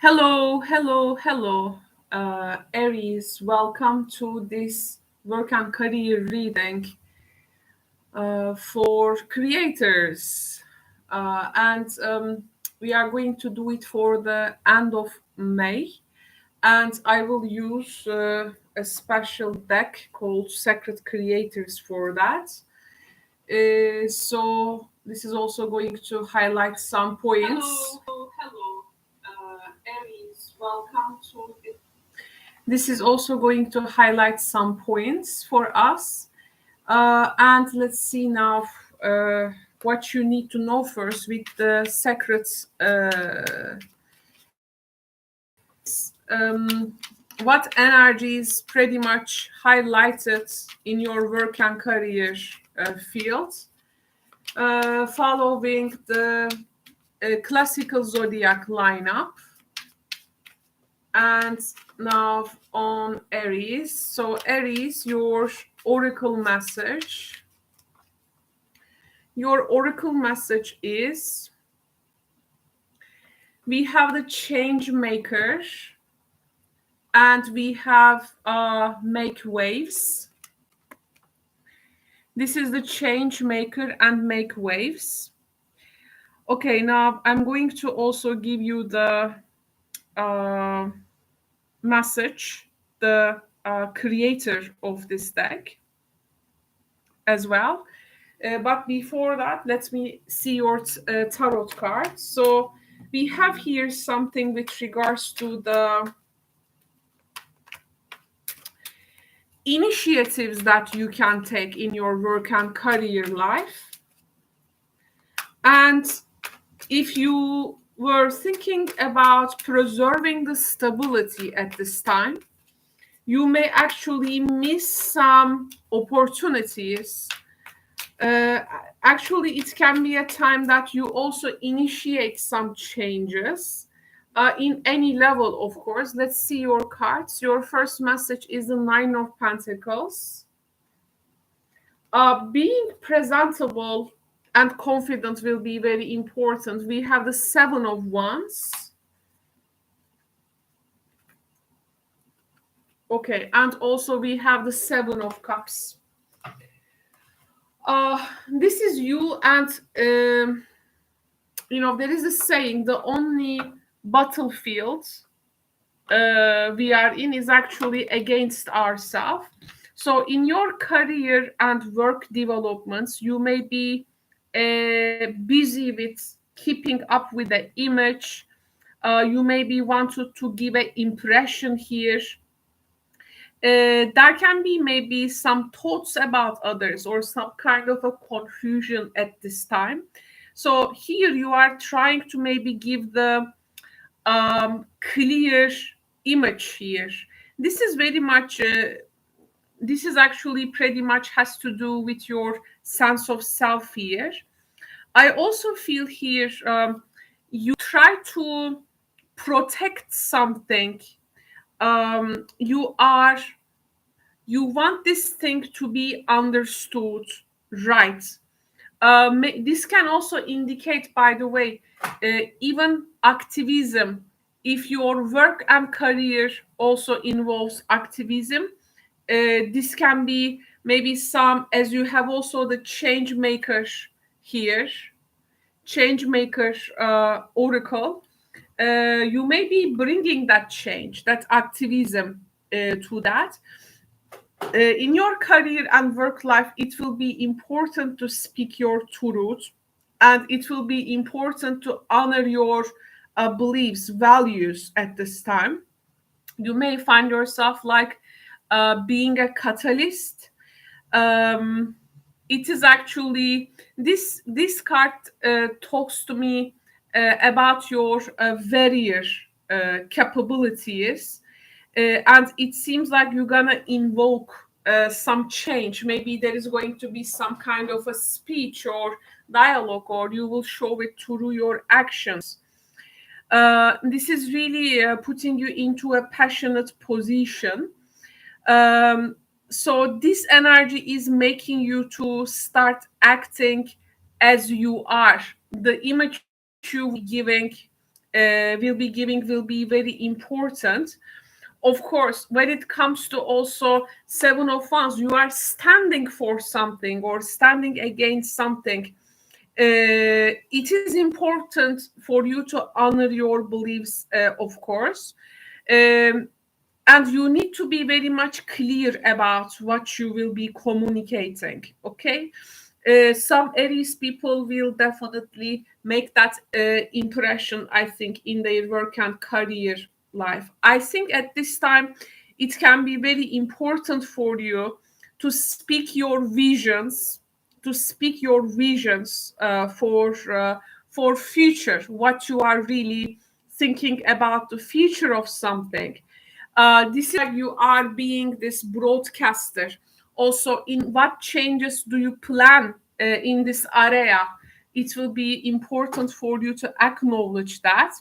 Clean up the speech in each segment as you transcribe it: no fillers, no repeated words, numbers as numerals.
Hello, hello, hello, Aries. Welcome to this work and career reading for creators. And we are going to do it for the end of May. And I will use a special deck called Sacred Creators for that. So this is also going to highlight some points. Hello, Aries. Welcome to it. This is also going to highlight some points for us. And let's see now what you need to know first with the sacred. What energies pretty much highlighted in your work and career field, following the classical zodiac lineup. And now on Aries. So Aries, your oracle message. Your oracle message is, we have the change maker and we have make waves. This is the change maker and make waves. Okay, now I'm going to also give you the message, the creator of this deck as well. But before that, let me see your tarot card. So we have here something with regards to the initiatives that you can take in your work and career life. And if you were thinking about preserving the stability at this time, you may actually miss some opportunities. Actually, it can be a time that you also initiate some changes in any level, of course. Let's see your cards. Your first message is the Nine of Pentacles. Being presentable and confident will be very important. We have the Seven of Wands. Okay, and also we have the Seven of Cups. This is you, and there is a saying, the only battlefield we are in is actually against ourselves. So in your career and work developments, you may be busy with keeping up with the image. You maybe wanted to give an impression here. There can be maybe some thoughts about others or some kind of a confusion at this time. So here you are trying to maybe give the clear image here. This is very much, this is actually pretty much has to do with your sense of self here. I also feel here you try to protect something. You want this thing to be understood right. This can also indicate, by the way, even activism. If your work and career also involves activism, this can be maybe some, as you have also the change maker here, change maker oracle. You may be bringing that change, that activism to that. In your career and work life, it will be important to speak your truth, and it will be important to honor your beliefs, values at this time. You may find yourself like being a catalyst. It is actually, this card talks to me about your warrior capabilities. And it seems like you're gonna invoke some change. Maybe there is going to be some kind of a speech or dialogue, or you will show it through your actions. This is really putting you into a passionate position. So this energy is making you to start acting as you are. The image you giving will be giving will be very important. Of course, when it comes to also Seven of Wands, you are standing for something or standing against something. It is important for you to honor your beliefs, of course. Um, and you need to be very much clear about what you will be communicating, okay? Some Aries people will definitely make that impression, I think, in their work and career life. I think at this time it can be very important for you to speak your visions, for future, what you are really thinking about the future of something. This is like you are being this broadcaster. Also, in what changes do you plan in this area? It will be important for you to acknowledge that.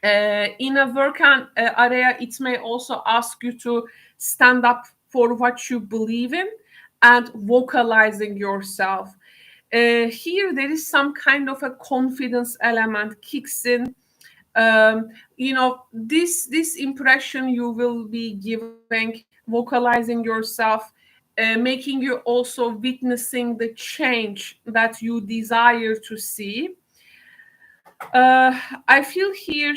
In a work area, it may also ask you to stand up for what you believe in and vocalizing yourself. Here, there is some kind of a confidence element kicks in. This impression you will be giving, vocalizing yourself, making you also witnessing the change that you desire to see. I feel here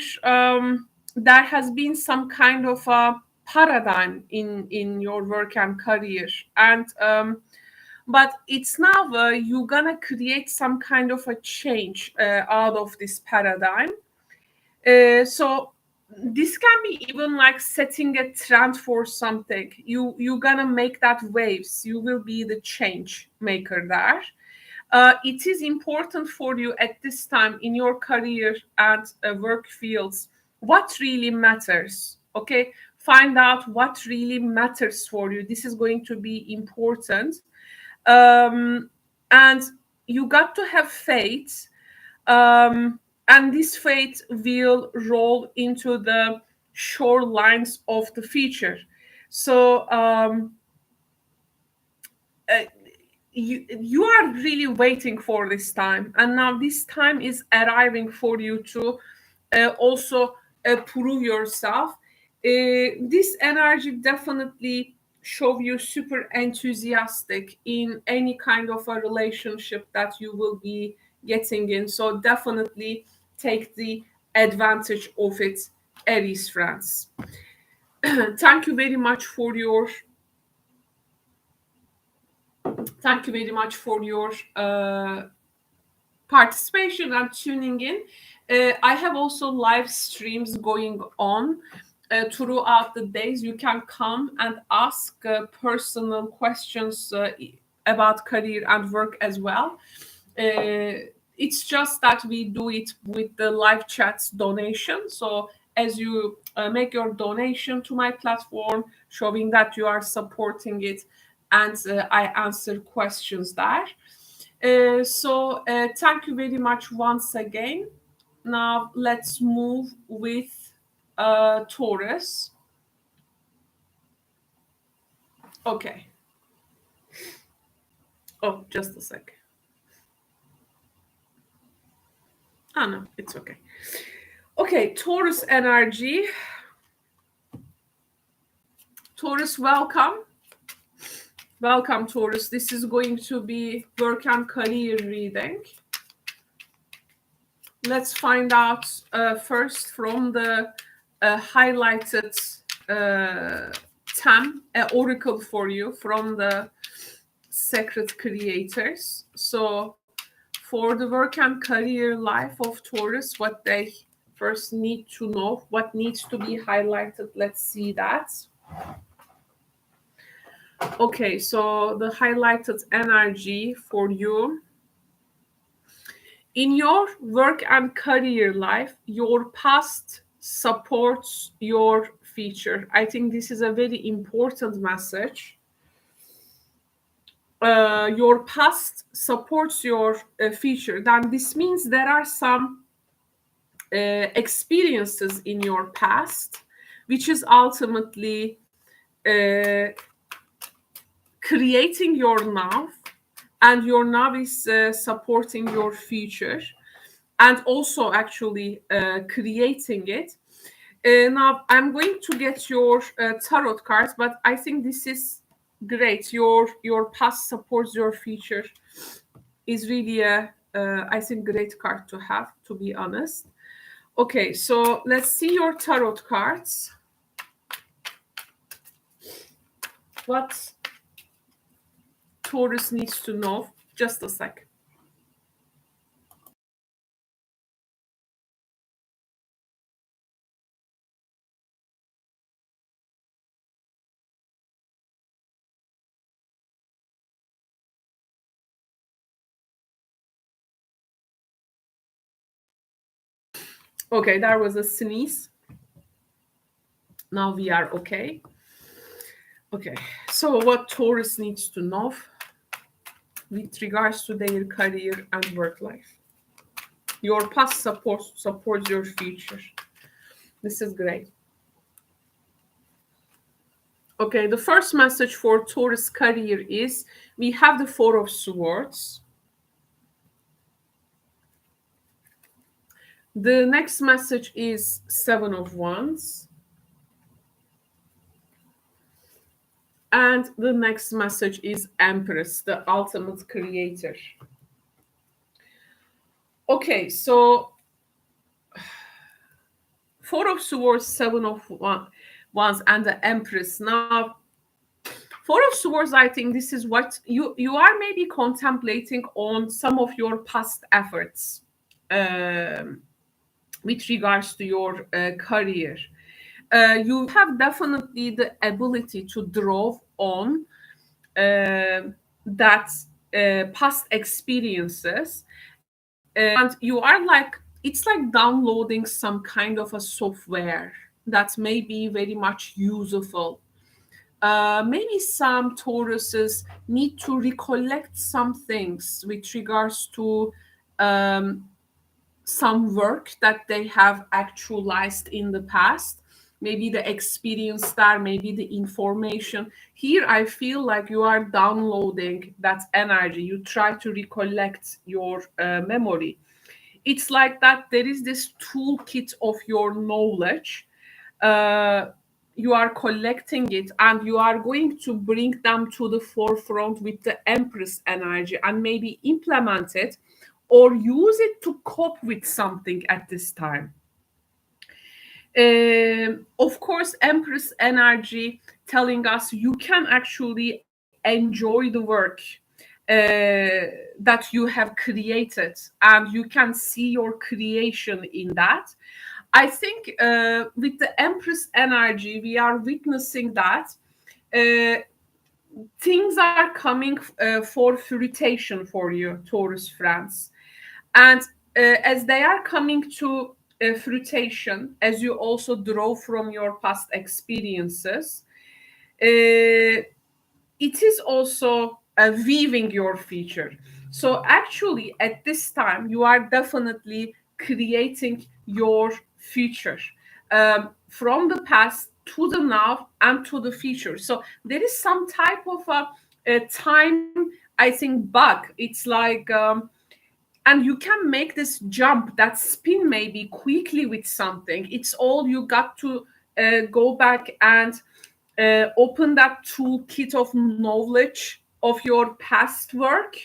there has been some kind of a paradigm in your work and career, and but it's now you're gonna create some kind of a change out of this paradigm. So this can be even like setting a trend for something. You're gonna make that waves. You will be the change maker there. It is important for you at this time in your career and work fields what really matters. Okay, find out what really matters for you. This is going to be important, and you got to have faith. And this faith will roll into the shorelines of the future. So you are really waiting for this time, and now this time is arriving for you to also prove yourself. This energy definitely show you super enthusiastic in any kind of a relationship that you will be getting in. So definitely take the advantage of it, Aries friends. Thank you very much for your participation and tuning in. I have also live streams going on throughout the days. You can come and ask personal questions about career and work as well. It's just that we do it with the live chats donation. So as you make your donation to my platform, showing that you are supporting it, and I answer questions there. So thank you very much once again. Now let's move with Taurus. Okay. Oh, just a sec. Oh no, it's okay. Okay, Taurus energy. Taurus, welcome. Welcome, Taurus. This is going to be work and career reading. Let's find out first from the highlighted oracle for you from the Sacred Creators. So for the work and career life of Taurus, what they first need to know, what needs to be highlighted. Let's see that. Okay, so the highlighted energy for you. In your work and career life, your past supports your future. I think this is a very important message. Your past supports your future. Then this means there are some experiences in your past, which is ultimately creating your now, and your now is supporting your future. and also actually creating it. Now I'm going to get your tarot cards, but I think this is great. Your past supports your future is really a I think great card to have, to be honest. Okay, so let's see your tarot cards. What Taurus needs to know? Just a sec. Okay, that was a sneeze. Now we are okay. Okay, so what Taurus needs to know with regards to their career and work life. Your past supports your future. This is great. Okay, the first message for Taurus career is we have the Four of Swords. The next message is Seven of Wands. And the next message is Empress, the ultimate creator. Okay, so Four of Swords, Seven of Wands, and the Empress. Now, Four of Swords, I think this is what you are maybe contemplating on some of your past efforts with regards to your career. You have definitely the ability to draw on that past experiences, and you are like, it's like downloading some kind of a software that may be very much useful. Maybe some Tauruses need to recollect some things with regards to some work that they have actualized in the past. Maybe the experience there, maybe the information. Here, I feel like you are downloading that energy. You try to recollect your memory. It's like that there is this toolkit of your knowledge. You are collecting it and you are going to bring them to the forefront with the Empress energy and maybe implement it or use it to cope with something at this time. Of course, Empress energy telling us you can actually enjoy the work that you have created and you can see your creation in that. I think with the Empress energy, we are witnessing that things are coming for fruition for you, Taurus friends. And as they are coming to fruition, as you also draw from your past experiences, it is also weaving your future. So actually, at this time, you are definitely creating your future from the past to the now and to the future. So there is some type of a time, I think, bug. It's like and you can make this jump, that spin maybe quickly with something. It's all you got to go back and open that toolkit of knowledge of your past work,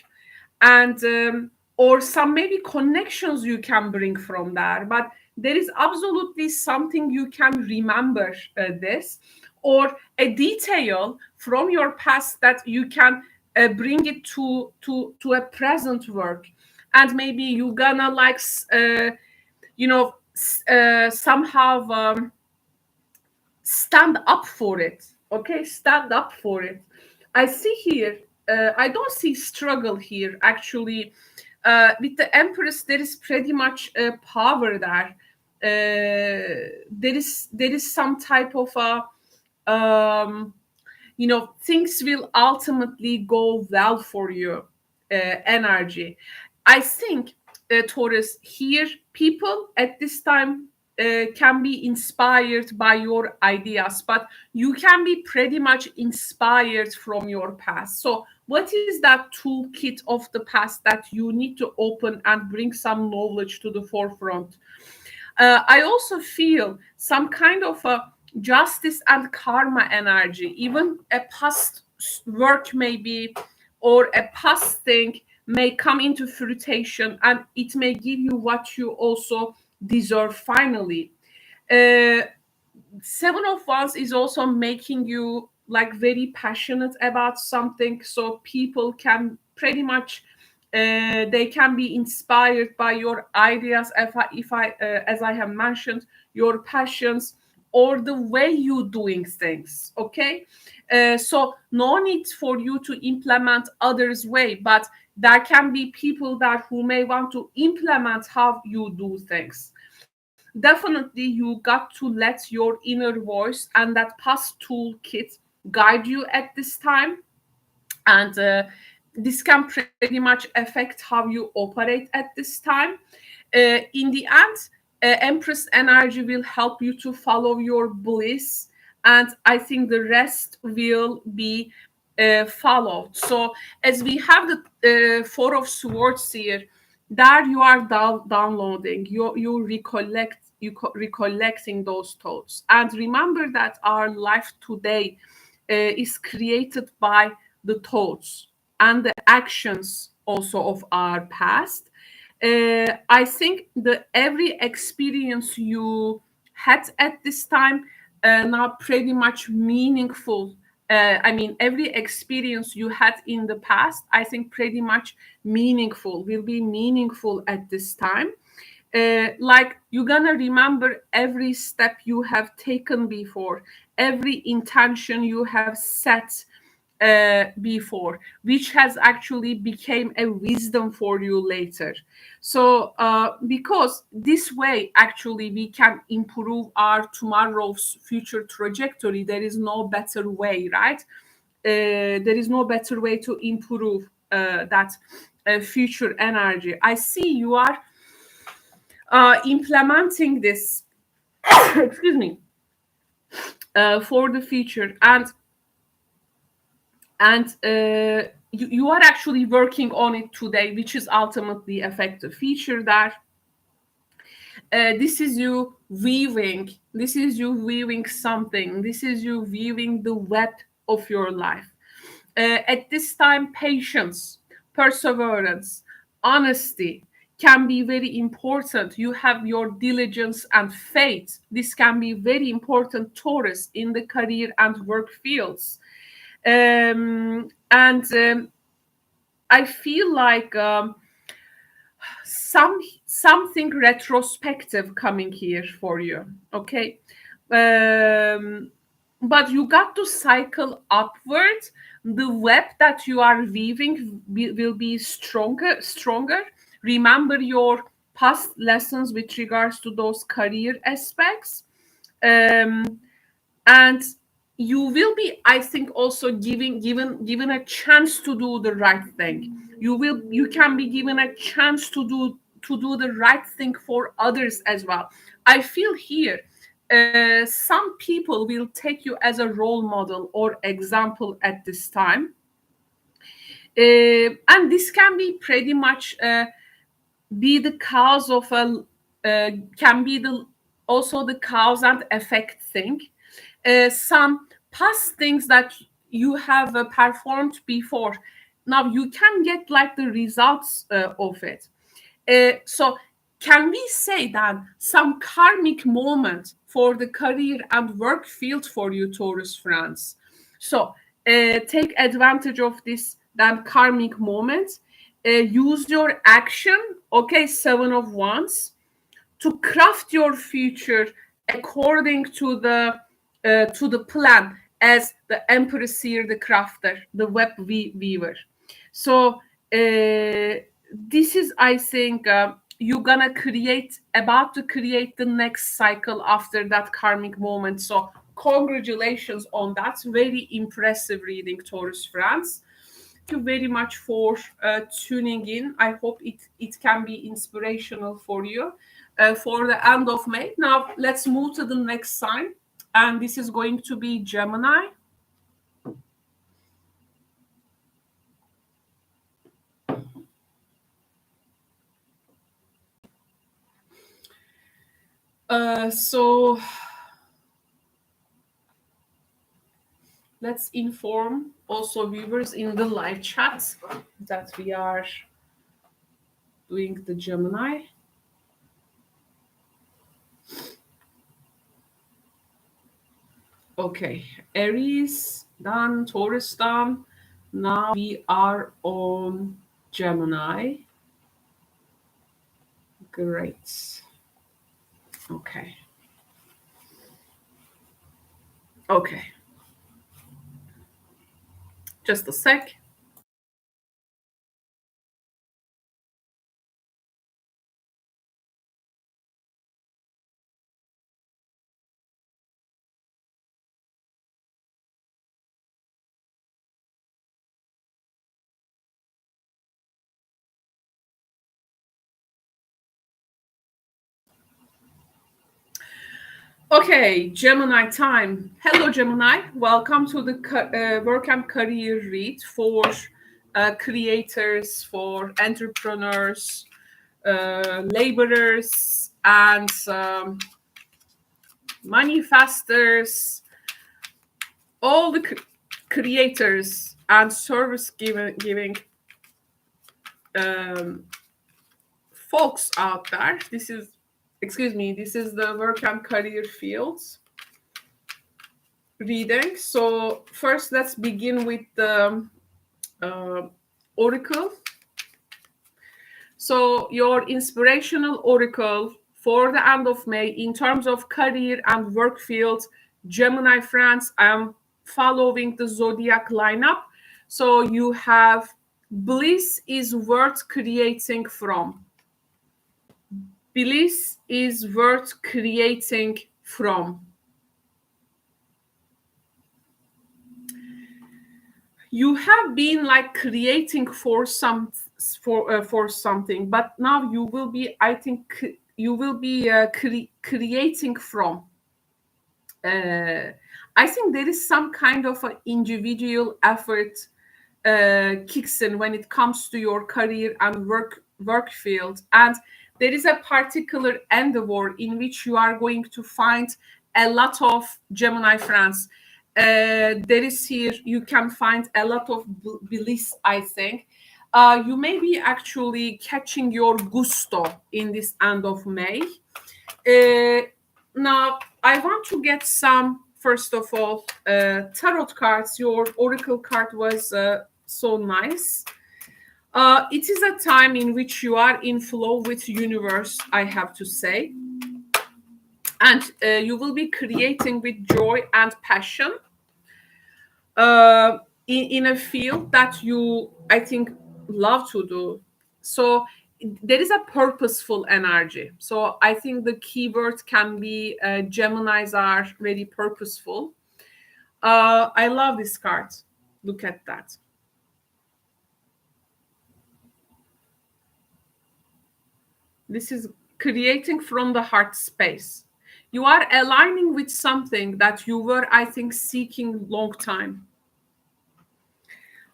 and or some maybe connections you can bring from there. But there is absolutely something you can remember this, or a detail from your past that you can bring it to a present work, and maybe you gonna like you know somehow stand up for it. Okay, stand up for it. I see here, I don't see struggle here actually. With the Empress, there is pretty much power there. There is some type of a things will ultimately go well for you energy. I think Taurus, here people at this time can be inspired by your ideas, but you can be pretty much inspired from your past. So what is that toolkit of the past that you need to open and bring some knowledge to the forefront? I also feel some kind of a justice and karma energy, even a past work maybe, or a past thing may come into fruition, and it may give you what you also deserve finally. uh, Seven of Wands is also making you like very passionate about something, so people can pretty much they can be inspired by your ideas, as I have mentioned, your passions, or the way you doing things. Okay, so no need for you to implement others' way, but there can be people that who may want to implement how you do things. Definitely you got to let your inner voice and that past toolkit guide you at this time, and this can pretty much affect how you operate at this time. In the end, Empress energy will help you to follow your bliss, and I think the rest will be followed. So as we have the Four of Swords here, there you are downloading, you recollect, recollecting those thoughts, and remember that our life today is created by the thoughts and the actions also of our past. I think the every experience you had at this time now pretty much meaningful. I mean, every experience you had in the past, I think pretty much meaningful, will be meaningful at this time. Like you're gonna remember every step you have taken before, every intention you have set before, which has actually became a wisdom for you later. So because this way actually we can improve our tomorrow's future trajectory. There is no better way, right? There is no better way to improve that future energy. I see you are implementing this excuse me, for the future, and you are actually working on it today, which is ultimately effective feature that this is you weaving, this is you weaving something, this is you weaving the web of your life. At this time, patience, perseverance, honesty can be very important. You have your diligence and faith. This can be very important, Taurus, in the career and work fields. And I feel like something retrospective coming here for you. Okay, um, but you got to cycle upward. The web that you are weaving will be stronger. Remember your past lessons with regards to those career aspects. And you will be, I think, also given a chance to do the right thing. You can be given a chance to do the right thing for others as well. I feel here some people will take you as a role model or example at this time. And this can be pretty much be the cause of a can be the also the cause and effect thing. Some past things that you have performed before, now you can get like the results of it. So can we say that some karmic moment for the career and work field for you, Taurus friends? So take advantage of this then karmic moment. Use your action, okay, Seven of Wands, to craft your future according to the plan, as the empress here, the crafter, the web weaver. So this is, I think, you're gonna create, about to create the next cycle after that karmic moment. So congratulations on that. Very impressive reading, Taurus friends. Thank you very much for tuning in. I hope it can be inspirational for you. for the end of May. Now let's move to the next sign, and this is going to be Gemini. So let's inform also viewers in the live chat that we are doing the Gemini. Okay, Aries done, Taurus done. Now we are on Gemini. Great. Okay. Okay. Just a sec. Okay, Gemini time. Hello, Gemini. Welcome to the work and career read for creators, for entrepreneurs, laborers, and manifestors, all the creators and service giving folks out there. This is the work and career fields reading. So first, let's begin with the oracle. So your inspirational oracle for the end of May in terms of career and work fields, Gemini friends, I'm following the zodiac lineup. So you have bliss is worth creating from. Bliss is worth creating from. You have been like creating for something, but now you will be, I think, creating from. I think there is some kind of an individual effort kicks in when it comes to your career and work field, and there is a particular endeavor in which you are going to find a lot of Gemini friends. There is here you can find a lot of bliss, I think. You may be actually catching your gusto in this end of May. Now I want to get some, first of all, tarot cards. Your oracle card was so nice. It is a time in which you are in flow with universe, I have to say, and you will be creating with joy and passion in a field that you, I think, love to do. So there is a purposeful energy. So I think the keyword can be Geminis are very purposeful. I love this card. Look at that. This is creating from the heart space. You are aligning with something that you were, I think, seeking long time.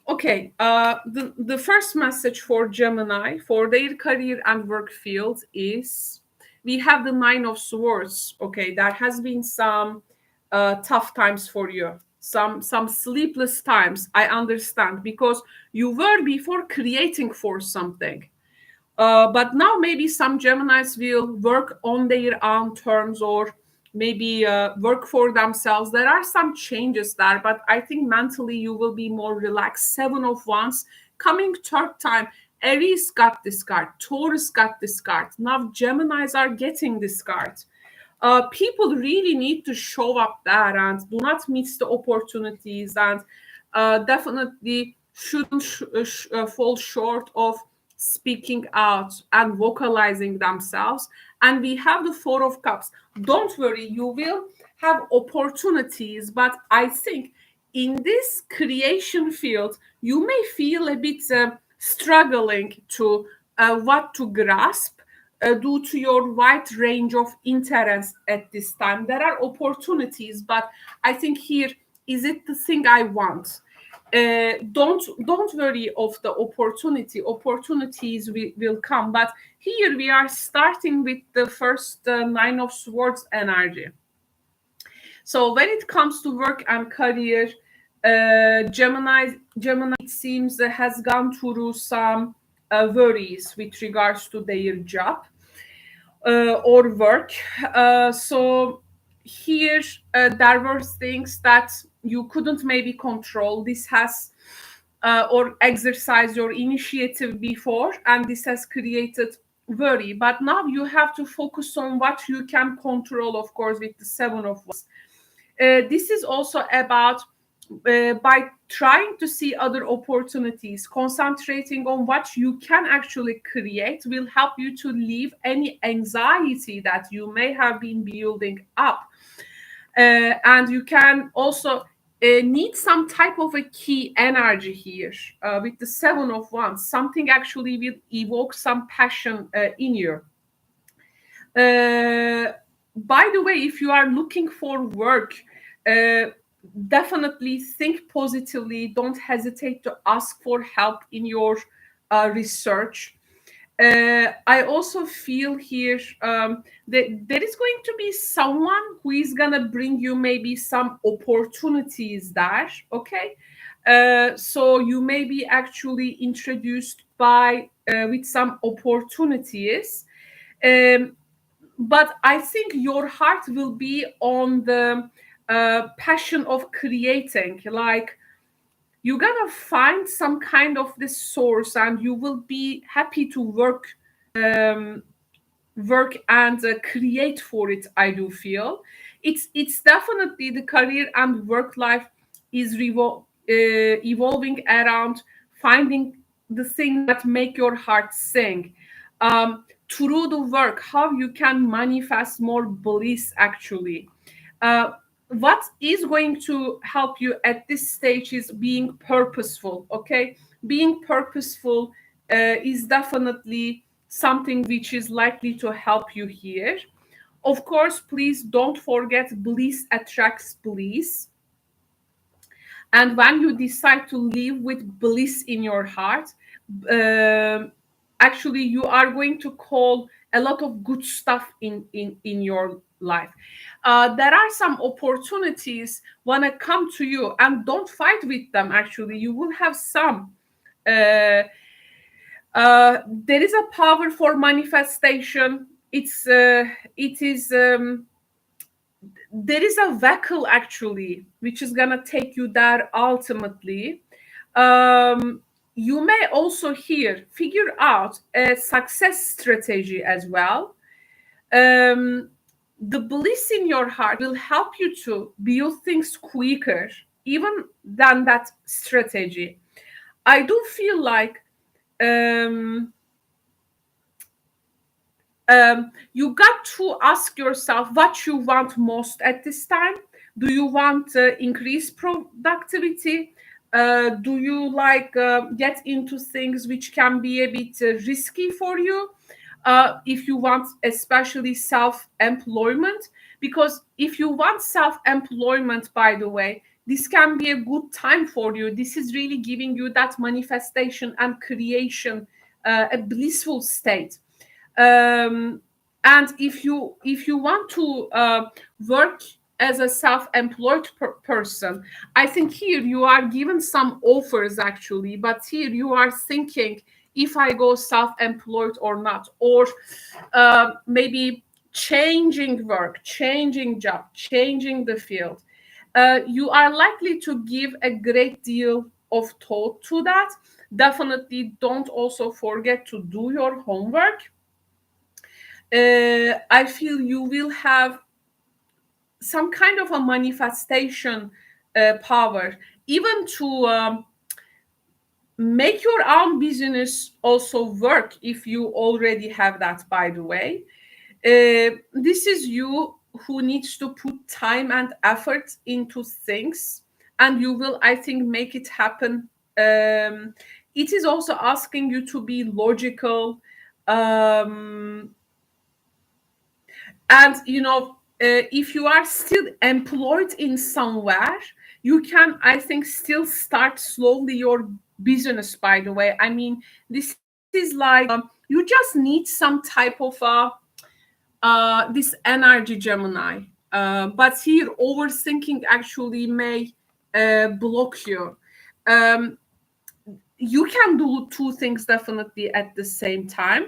Okay, the first message for Gemini for their career and work field is we have the Nine of Swords. Okay, there has been some tough times for you, some sleepless times. I understand, because you were before creating for something. But now maybe some Geminis will work on their own terms, or maybe work for themselves. There are some changes there, but I think mentally you will be more relaxed. Seven of Wands coming third time. Aries got this card. Taurus got this card. Now Geminis are getting this card. People really need to show up there and do not miss the opportunities, and definitely shouldn't fall short of speaking out and vocalizing themselves. And we have the Four of Cups. Don't worry, you will have opportunities, but I think in this creation field you may feel a bit struggling to what to grasp. due to your wide range of interests at this time. There are opportunities, but I think here, is it the thing I want? Don't worry of the opportunity. Opportunities will come, but here we are starting with the first Nine of Swords energy. So when it comes to work and career, Gemini, it seems, has gone through some worries with regards to their job or work. So here there were things that you couldn't maybe control. This has or exercise your initiative before, and this has created worry. But now you have to focus on what you can control, of course, with the Seven of Wands. This is also about by trying to see other opportunities, concentrating on what you can actually create will help you to leave any anxiety that you may have been building up. And you can also need some type of a key energy here with the Seven of Wands. Something actually will evoke some passion in you. By the way, if you are looking for work, definitely think positively. Don't hesitate to ask for help in your research. I also feel here that there is going to be someone who is gonna bring you maybe some opportunities there. Okay, so you may be actually introduced by with some opportunities. But I think your heart will be on the passion of creating. Like, you're gonna find some kind of this source, and you will be happy to work and create for it. I do feel it's definitely the career and work life is evolving around finding the things that make your heart sing. Through the work, how you can manifest more bliss actually. What is going to help you at this stage is being purposeful. Okay, being purposeful is definitely something which is likely to help you here. Of course, please don't forget, bliss attracts bliss. And when you decide to live with bliss in your heart, actually you are going to call a lot of good stuff in your life. There are some opportunities want to come to you, and don't fight with them. Actually, you will have some. There is a power for manifestation. It is there is a vehicle actually which is gonna take you there ultimately. You may also here figure out a success strategy as well. The bliss in your heart will help you to build things quicker even than that strategy. I do feel like you got to ask yourself what you want most at this time. Do you want increased productivity? Do you like get into things which can be a bit risky for you? If you want especially self-employment, because if you want self-employment, by the way, this can be a good time for you. This is really giving you that manifestation and creation, a blissful state. And if you want to work as a self-employed person, I think here you are given some offers actually, but here you are thinking if I go self-employed or not, or maybe changing work, changing job, changing the field. You are likely to give a great deal of thought to that. Definitely don't also forget to do your homework. I feel you will have some kind of a manifestation power, even to make your own business also work if you already have that, by the way. This is you who needs to put time and effort into things, and you will, I think, make it happen. It is also asking you to be logical. And if you are still employed in somewhere, you can, I think, still start slowly your business, by the way. I mean, this is like, you just need some type of this energy, Gemini. But here, overthinking actually may block you. Um, you can do two things definitely at the same time.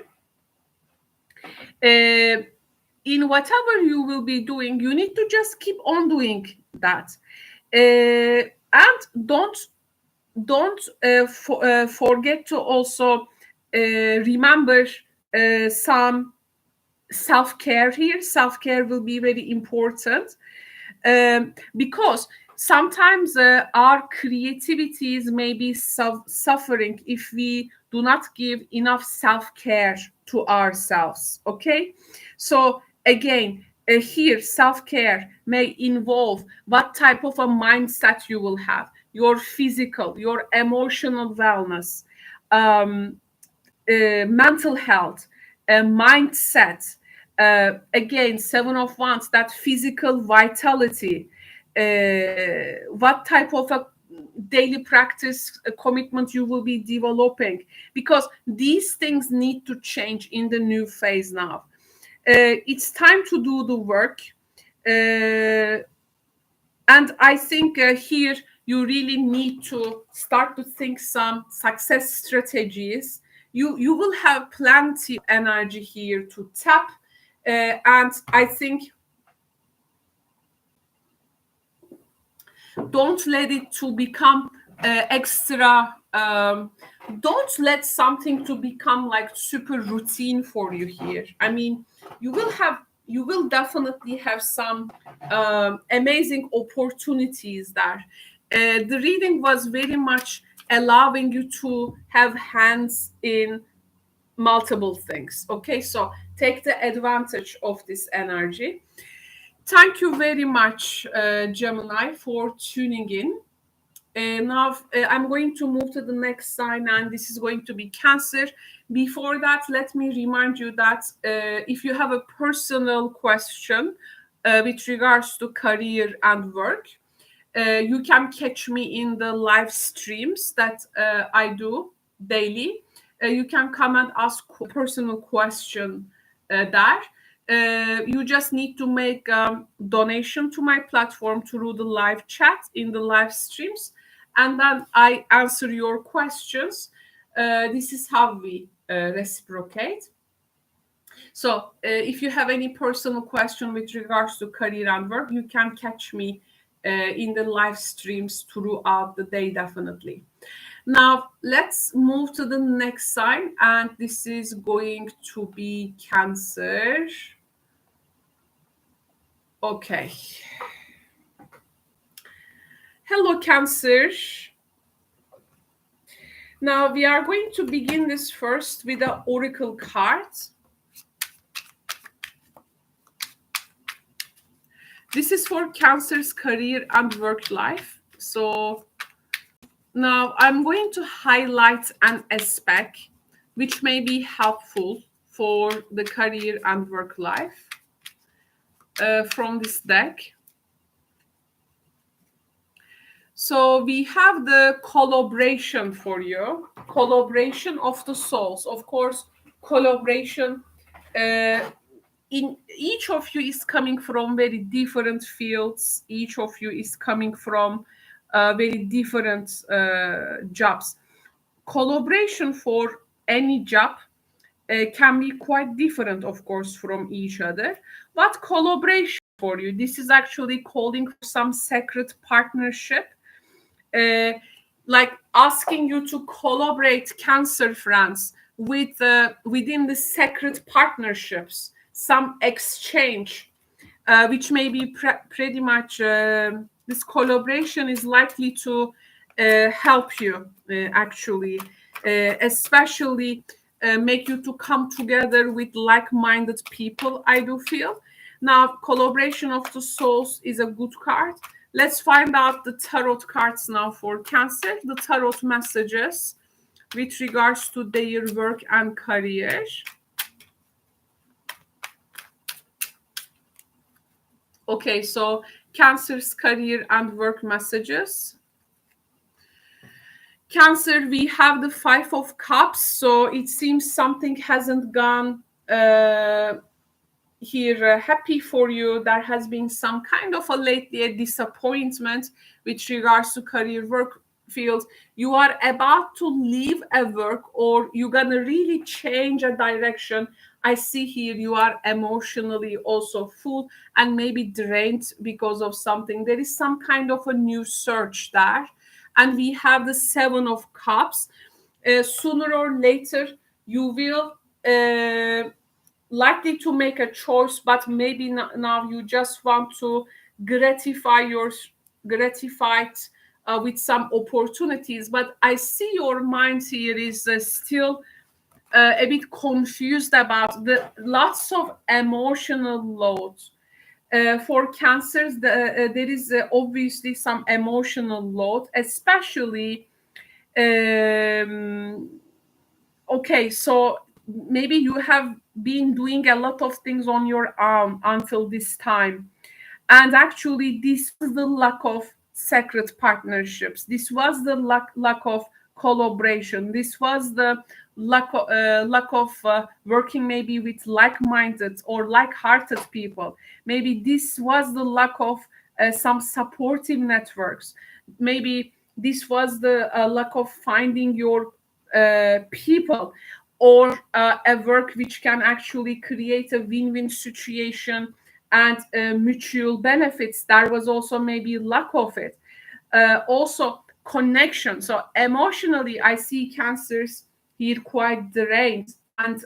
In whatever you will be doing, you need to just keep on doing that. And don't forget to also remember some self-care here. Self-care will be very important, because sometimes our creativities may be suffering if we do not give enough self-care to ourselves. Okay, so again, here self-care may involve what type of a mindset you will have, your physical, your emotional wellness, um, mental health, mindset. Again, Seven of Wands, that physical vitality. What type of a daily practice commitment you will be developing, because these things need to change in the new phase now. It's time to do the work. And I think here you really need to start to think some success strategies. You will have plenty of energy here to tap, and I think don't let it to become extra. Don't let something to become like super routine for you here. I mean, you will definitely have some amazing opportunities there. The reading was very much allowing you to have hands in multiple things. Okay, so take the advantage of this energy. Thank you very much, Gemini, for tuning in. Now I'm going to move to the next sign, and this is going to be Cancer. Before that, let me remind you that if you have a personal question with regards to career and work, you can catch me in the live streams that I do daily. You can come and ask personal question there. You just need to make donation to my platform through the live chat in the live streams, and then I answer your questions. This is how we reciprocate. So if you have any personal question with regards to career and work, you can catch me in the live streams throughout the day, definitely. Now, let's move to the next sign, and this is going to be Cancer. Okay. Hello, Cancer. Now, we are going to begin this first with the oracle card. This is for Cancer's career and work life. So now I'm going to highlight an aspect which may be helpful for the career and work life from this deck. So we have the collaboration for you, collaboration of the souls. Of course, collaboration in each of you is coming from very different fields. Each of you is coming from very different jobs. Collaboration for any job can be quite different, of course, from each other. But collaboration for you, this is actually calling for some sacred partnership, like asking you to collaborate, Cancer friends, with within the sacred partnerships, some exchange, which may be pretty much this collaboration is likely to help you actually, especially make you to come together with like-minded people, I do feel. Now, collaboration of the souls is a good card. Let's find out the tarot cards now for Cancer, the tarot messages with regards to their work and career. Okay, so Cancer's career and work messages. Cancer, we have the Five of Cups, so it seems something hasn't gone here happy for you. There has been some kind of a lately a disappointment with regards to career work fields. You are about to leave a work, or you're gonna really change a direction. I see here you are emotionally also full and maybe drained because of something. There is some kind of a new search there. And we have the Seven of Cups. Sooner or later you will likely to make a choice, but maybe now you just want to gratify your gratified with some opportunities. But I see your mind here is still a bit confused about the lots of emotional load. For cancers, there is obviously some emotional load, especially okay, so maybe you have been doing a lot of things on your own until this time. And actually, this was the lack of sacred partnerships. This was the lack of collaboration. This was the lack of working maybe with like-minded or like-hearted people. Maybe this was the lack of some supportive networks. Maybe this was the lack of finding your people, or a work which can actually create a win-win situation and mutual benefits. There was also maybe lack of it. Also connection. So emotionally, I see cancers here quite drained. And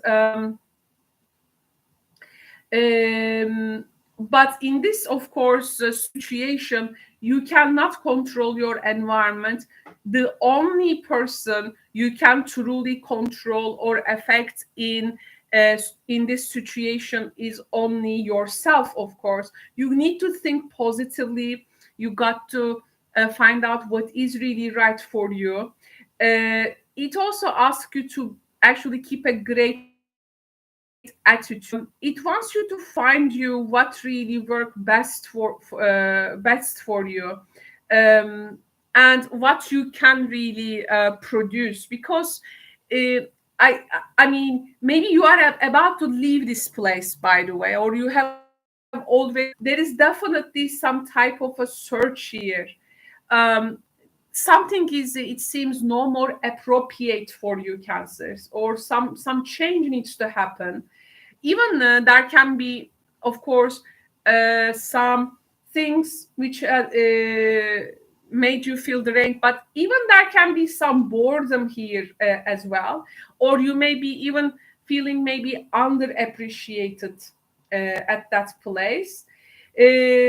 but in this, of course, situation, you cannot control your environment. The only person you can truly control or affect in this situation is only yourself. Of course, you need to think positively. You got to find out what is really right for you. It also asks you to actually keep a great attitude. It wants you to find you what really work best for you, and what you can really produce. Because uh, I I mean, maybe you are about to leave this place, by the way, or you have already. There is definitely some type of a search here. Um, Something is, it seems, no more appropriate for you, cancers, or some change needs to happen. Even there can be, of course, some things which made you feel drained, but even there can be some boredom here as well. Or you may be even feeling maybe underappreciated at that place.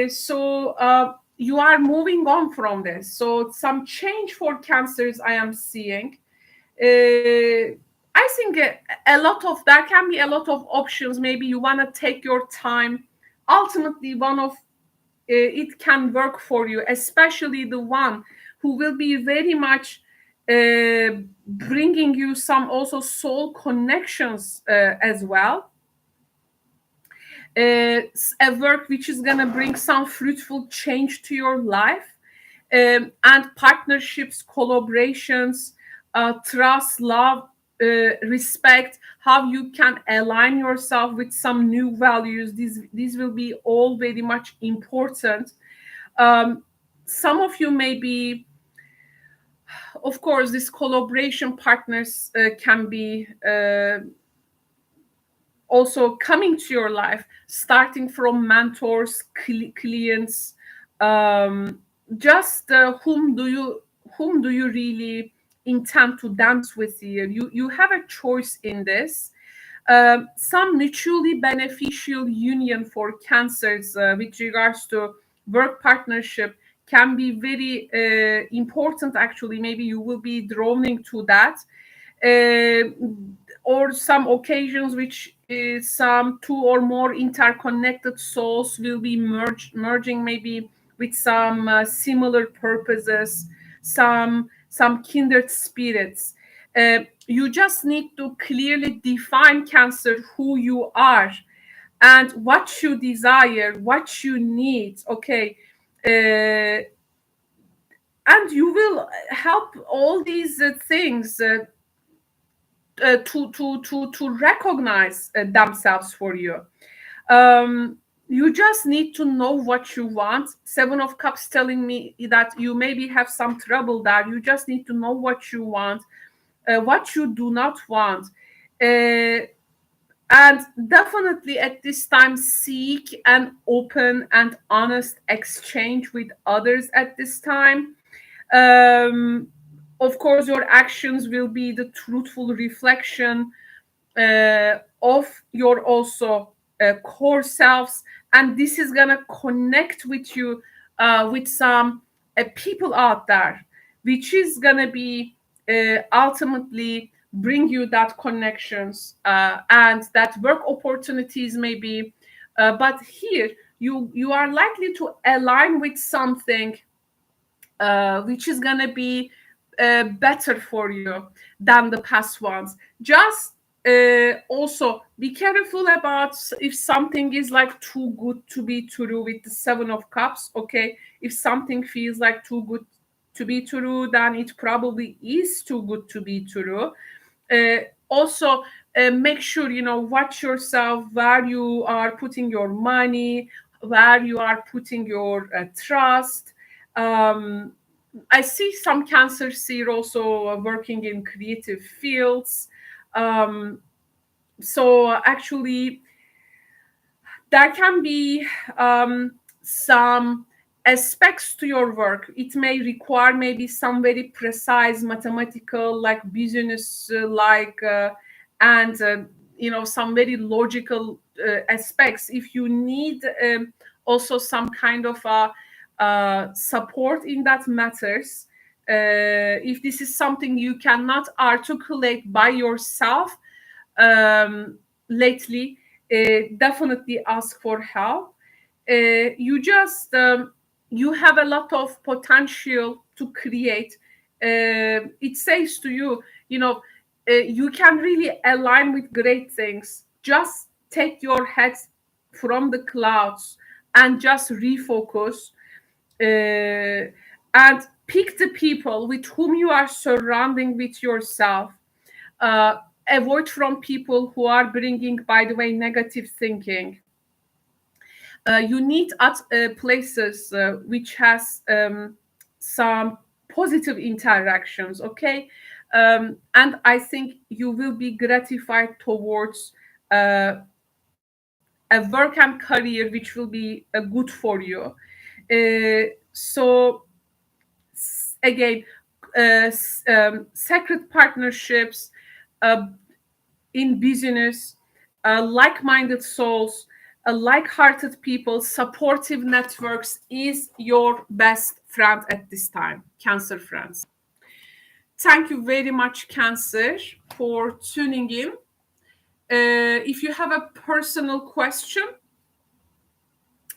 So you are moving on from this. So some change for cancers I am seeing. I think a lot of there can be a lot of options. Maybe you want to take your time. Ultimately, one of it can work for you, especially the one who will be very much bringing you some also soul connections as well. A work which is gonna bring some fruitful change to your life, and partnerships, collaborations, trust, love, respect, how you can align yourself with some new values. These will be all very much important. Um, some of you may be, of course, these collaboration partners can be also coming to your life, starting from mentors, clients, um, just whom do you really intend to dance with here. You have a choice in this. Some mutually beneficial union for cancers with regards to work partnership can be very important. Actually, maybe you will be droning to that. uh, or some occasions which is some two or more interconnected souls will be merging maybe with some similar purposes, some kindred spirits. You just need to clearly define, cancer, who you are, and what you desire, what you need. Okay. And you will help all these things to recognize themselves for you. You just need to know what you want. Seven of Cups telling me that you maybe have some trouble there. You just need to know what you want, what you do not want. And definitely at this time, seek an open and honest exchange with others at this time. Um, of course, your actions will be the truthful reflection of your also core selves, and this is gonna connect with you with some people out there, which is gonna be ultimately bring you that connections and that work opportunities maybe. But here you are likely to align with something which is going to be better for you than the past ones. Just also be careful about if something is like too good to be true with the Seven of Cups. Okay, if something feels like too good to be true, then it probably is too good to be true. uh, Also, make sure you know, watch yourself where you are putting your money, where you are putting your trust. um, I see some cancers here also working in creative fields. um, so actually there can be some aspects to your work. It may require maybe some very precise mathematical, like business, and you know, some very logical aspects. If you need also some kind of support in that matters, if this is something you cannot articulate by yourself, lately, definitely ask for help. You just you have a lot of potential to create. It says to you, you know, you can really align with great things. Just take your head from the clouds and just refocus, and pick the people with whom you are surrounding with yourself. uh, Avoid from people who are bringing, by the way, negative thinking. You need at places which has some positive interactions. Okay. And I think you will be gratified towards a work and career which will be good for you. So again, sacred partnerships uh, in business, like-minded souls, like-hearted people, supportive networks is your best friend at this time, Cancer friends. Thank you very much, Cancer, for tuning in. If you have a personal question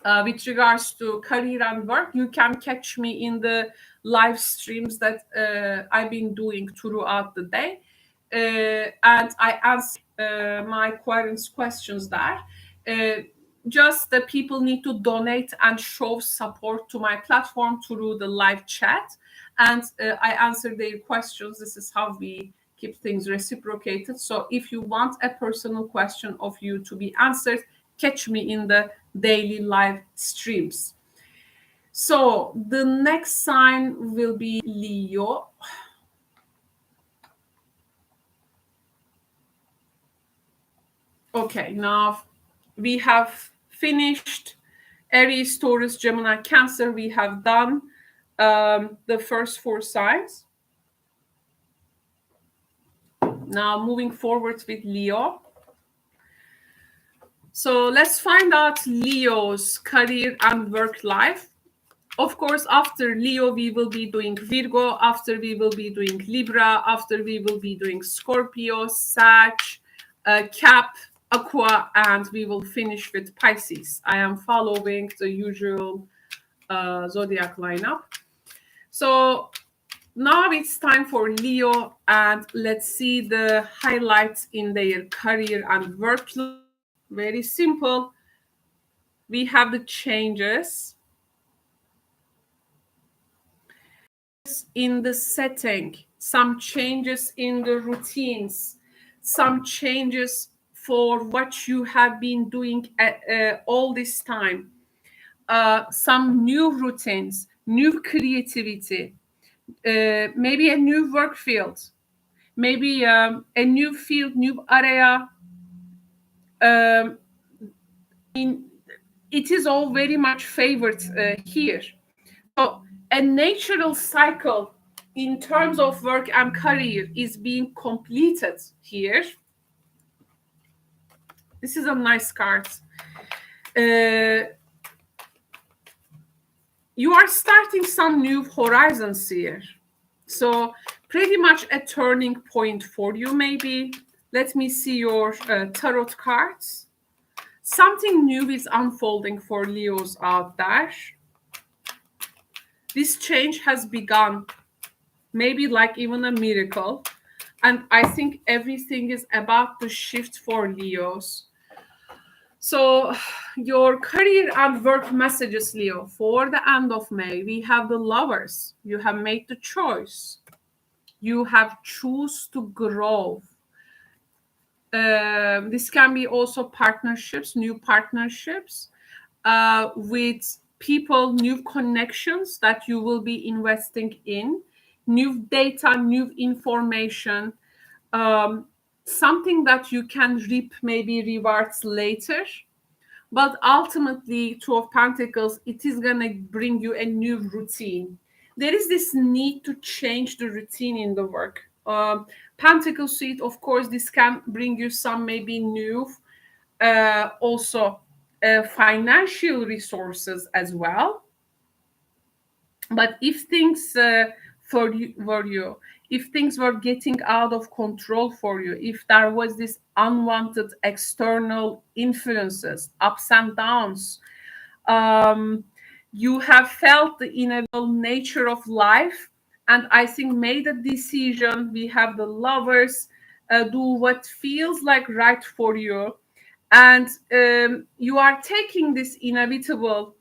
with regards to career and work, you can catch me in the live streams that I've been doing throughout the day. And I answer my clients' questions there. Just the people need to donate and show support to my platform through the live chat, and I answer their questions. This is how we keep things reciprocated. So if you want a personal question of you to be answered, catch me in the daily live streams. So the next sign will be Leo. Okay, now we have finished Aries, Taurus, Gemini, Cancer. We have done the first four signs. Now moving forward with Leo. So let's find out Leo's career and work life. Of course, after Leo, we will be doing Virgo. After, we will be doing Libra. After, we will be doing Scorpio, Sag, Cap, Aqua, and we will finish with Pisces. I am following the usual zodiac lineup. So now it's time for Leo, and let's see the highlights in their career and work Very simple. We have the changes in the setting, some changes in the routines, some changes for what you have been doing all this time, some new routines, new creativity, maybe a new work field, maybe a new field, new area. Um, it is all very much favored here. So a natural cycle in terms of work and career is being completed here. This is a nice card. You are starting some new horizons here. So pretty much a turning point for you, maybe. Let me see your tarot cards. Something new is unfolding for Leos out there. This change has begun, maybe like even a miracle. And I think everything is about to shift for Leos. So your career and work messages, Leo, for the end of May, we have the Lovers. You have made the choice. You have choose to grow. This can be also partnerships, new partnerships with people, new connections that you will be investing in, new data, new information, something that you can reap maybe rewards later. But ultimately, Two of Pentacles, it is going to bring you a new routine. There is this need to change the routine in the work. Pentacle suit, of course, this can bring you some maybe new, also financial resources as well. But if things if things were getting out of control for you, if there was this unwanted external influences, ups and downs, you have felt the inevitable nature of life, and I think made a decision. We have the Lovers, do what feels like right for you, and you are taking this inevitable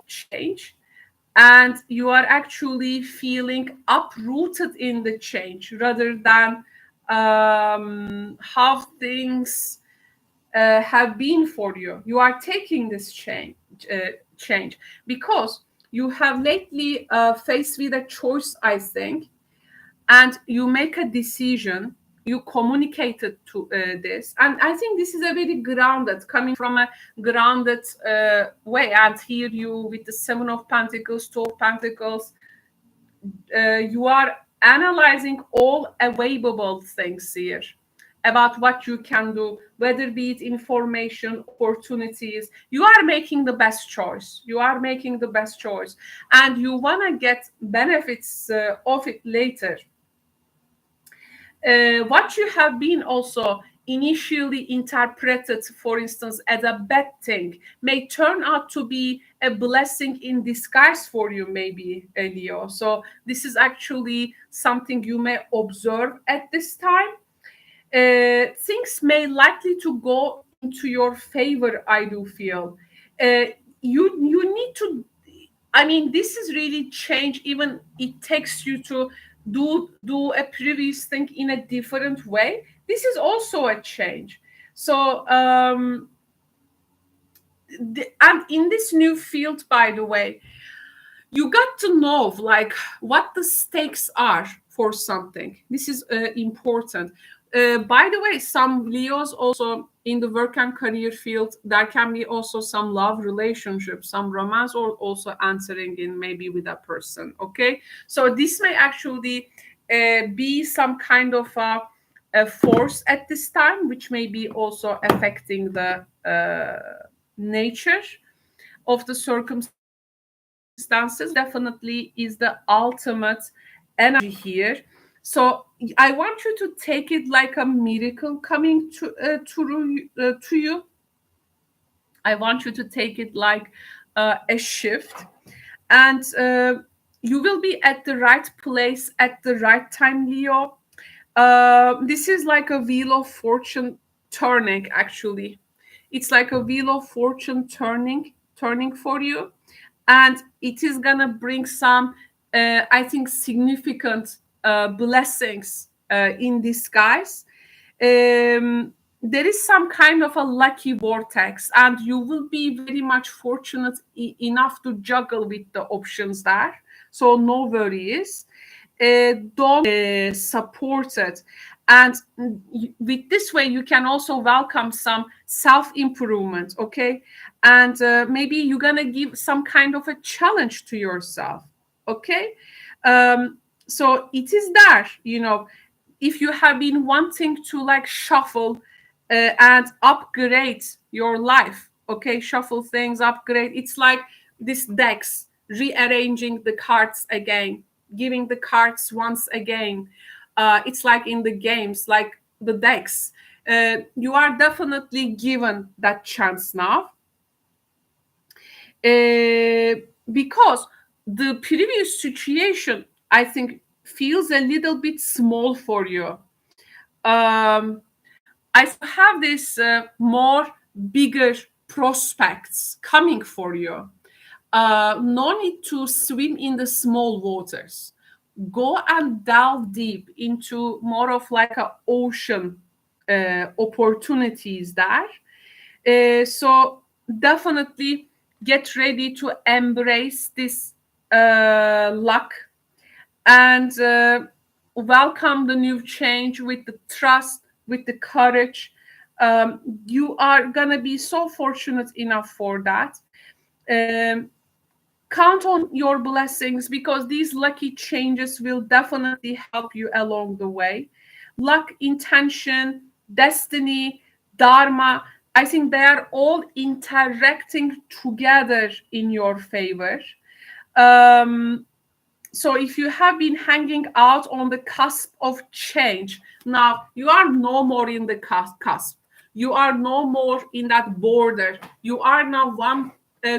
change, and you are actually feeling uprooted in the change rather than how things have been for you. You are taking this change because you have lately faced with a choice, I think, and you make a decision. You communicated to this, and I think this is a very grounded, coming from a grounded way. And here you with the Seven of Pentacles, Two of Pentacles, you are analyzing all available things here about what you can do, whether be it information, opportunities. You are making the best choice. You are making the best choice, and you want to get benefits of it later. What you have been also initially interpreted, for instance, as a bad thing, may turn out to be a blessing in disguise for you, maybe, Leo. So this is actually something you may observe at this time. Things may likely to go into your favor, I do feel. You need to, I mean, this is really change. Even it takes you to do a previous thing in a different way. This is also a change. So and in this new field, by the way, you got to know like what the stakes are for something. This is important. By the way, some Leos also in the work and career field, there can be also some love relationships, some romance, or also answering in maybe with a person. Okay, so this may actually be some kind of a force at this time, which may be also affecting the nature of the circumstances. Definitely is the ultimate energy here. So I want you to take it like a miracle coming to you. I want you to take it like a shift, and you will be at the right place at the right time, Leo. This is like a wheel of fortune turning, actually. It's like a wheel of fortune turning for you. And it is gonna bring some, I think, significant blessings in disguise. There is some kind of a lucky vortex, and you will be very much fortunate enough to juggle with the options there. So no worries. Don't support it. And with this way, you can also welcome some self-improvement, okay? And maybe you're gonna give some kind of a challenge to yourself, okay? So it is there, you know, if you have been wanting to like shuffle and upgrade your life, okay, shuffle things, upgrade, it's like this decks, rearranging the cards again, giving the cards once again. It's like in the games, like the decks. You are definitely given that chance now, because the previous situation, I think, feels a little bit small for you. I have this more bigger prospects coming for you. No need to swim in the small waters. Go and delve deep into more of like a ocean opportunities there. So definitely get ready to embrace this luck, and welcome the new change with the trust, with the courage. You are gonna be so fortunate enough for that. Um, Count on your blessings, because these lucky changes will definitely help you along the way. Luck, intention, destiny, dharma, I think they are all interacting together in your favor. Um, so if you have been hanging out on the cusp of change, now you are no more in the cusp. You are no more in that border. You are now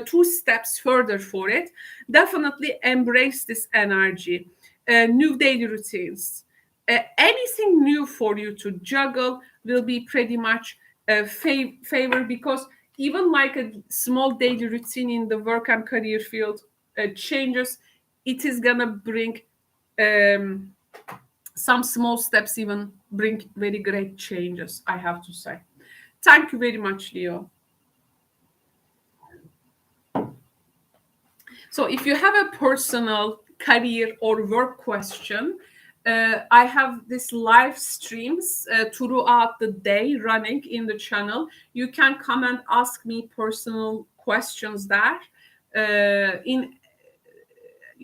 two steps further for it. Definitely embrace this energy. New daily routines. Anything new for you to juggle will be pretty much favor, because even like a small daily routine in the work and career field changes, it is gonna bring um, some small steps, even bring very great changes, I have to say. Thank you very much, Leo. So if you have a personal career or work question, I have this live streams throughout the day running in the channel. You can come and ask me personal questions there. In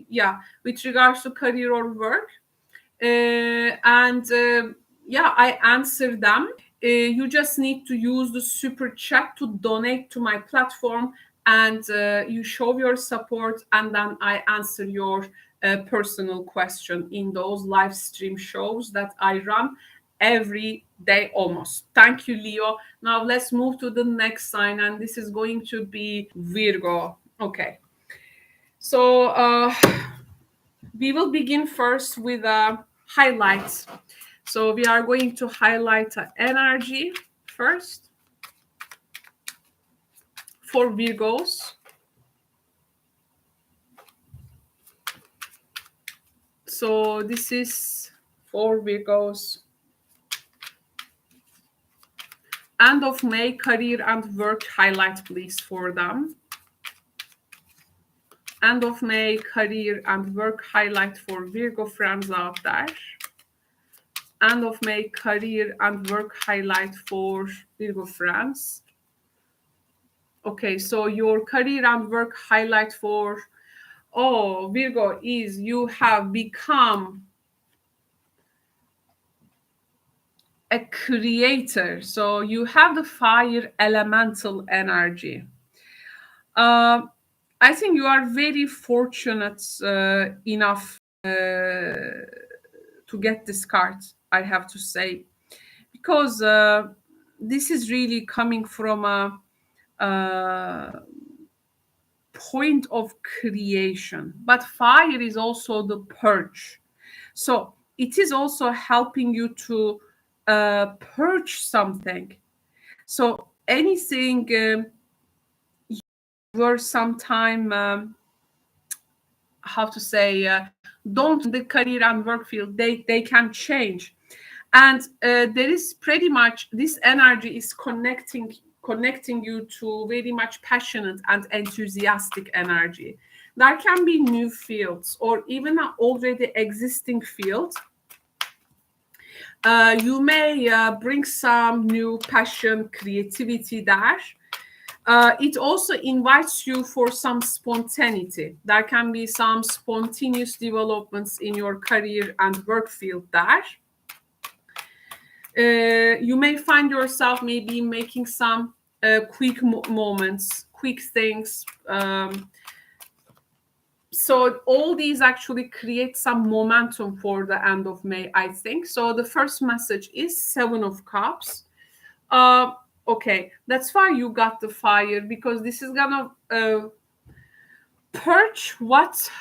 Yeah, with regards to career or work, and yeah, I answer them. You just need to use the super chat to donate to my platform, and you show your support, and then I answer your personal question in those live stream shows that I run every day almost. Thank you, Leo. Now let's move to the next sign, and this is going to be Virgo. Okay, so we will begin first with highlights. So we are going to highlight energy first for Virgos. So this is for Virgos. End of May, career and work highlight, please, for them. End of May, career and work highlight for Virgo friends out there. End of May, career and work highlight for Virgo friends. Okay, so your career and work highlight for Virgo is you have become a creator. So you have the fire elemental energy. I think you are very fortunate enough to get this card, I have to say, because this is really coming from a point of creation. But fire is also the purge. So it is also helping you to purge something. So anything you were sometime how to say don't the career and work field, they can change. And there is pretty much this energy is connecting you to very much passionate and enthusiastic energy. There can be new fields or even an already existing field. You may bring some new passion, creativity there. It also invites you for some spontaneity. There can be some spontaneous developments in your career and work field there. You may find yourself maybe making some quick moments, quick things. So all these actually create some momentum for the end of May, I think. So the first message is Seven of Cups. Okay, that's why you got the fire, because this is gonna purge what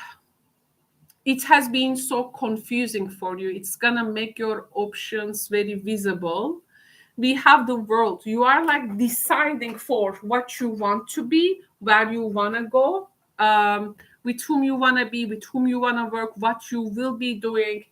it has been so confusing for you. It's gonna make your options very visible. We have the world. You are like deciding for what you want to be, where you want to go, with whom you want to be, with whom you want to work, what you will be doing.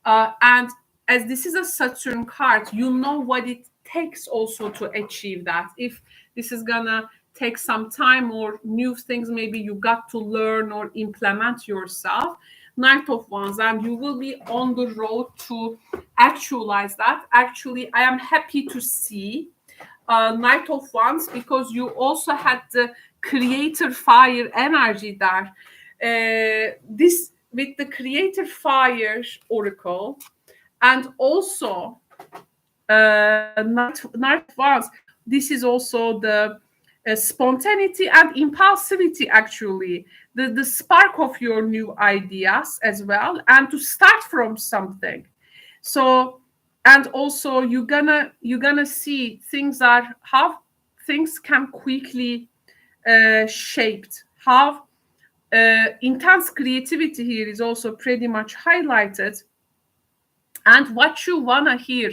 And as this is a Saturn card, you know what it takes also to achieve that. If this is going to take some time or new things, maybe you got to learn or implement yourself. Knight of Wands, and you will be on the road to actualize that. Actually, I am happy to see Knight of Wands, because you also had the creator fire energy there. This with the creator fire oracle, and also Knight of Wands. This is also the spontaneity and impulsivity, actually the spark of your new ideas as well, and to start from something. So, and also you're gonna see things are how things can quickly shaped, how intense creativity here is also pretty much highlighted. And what you wanna hear,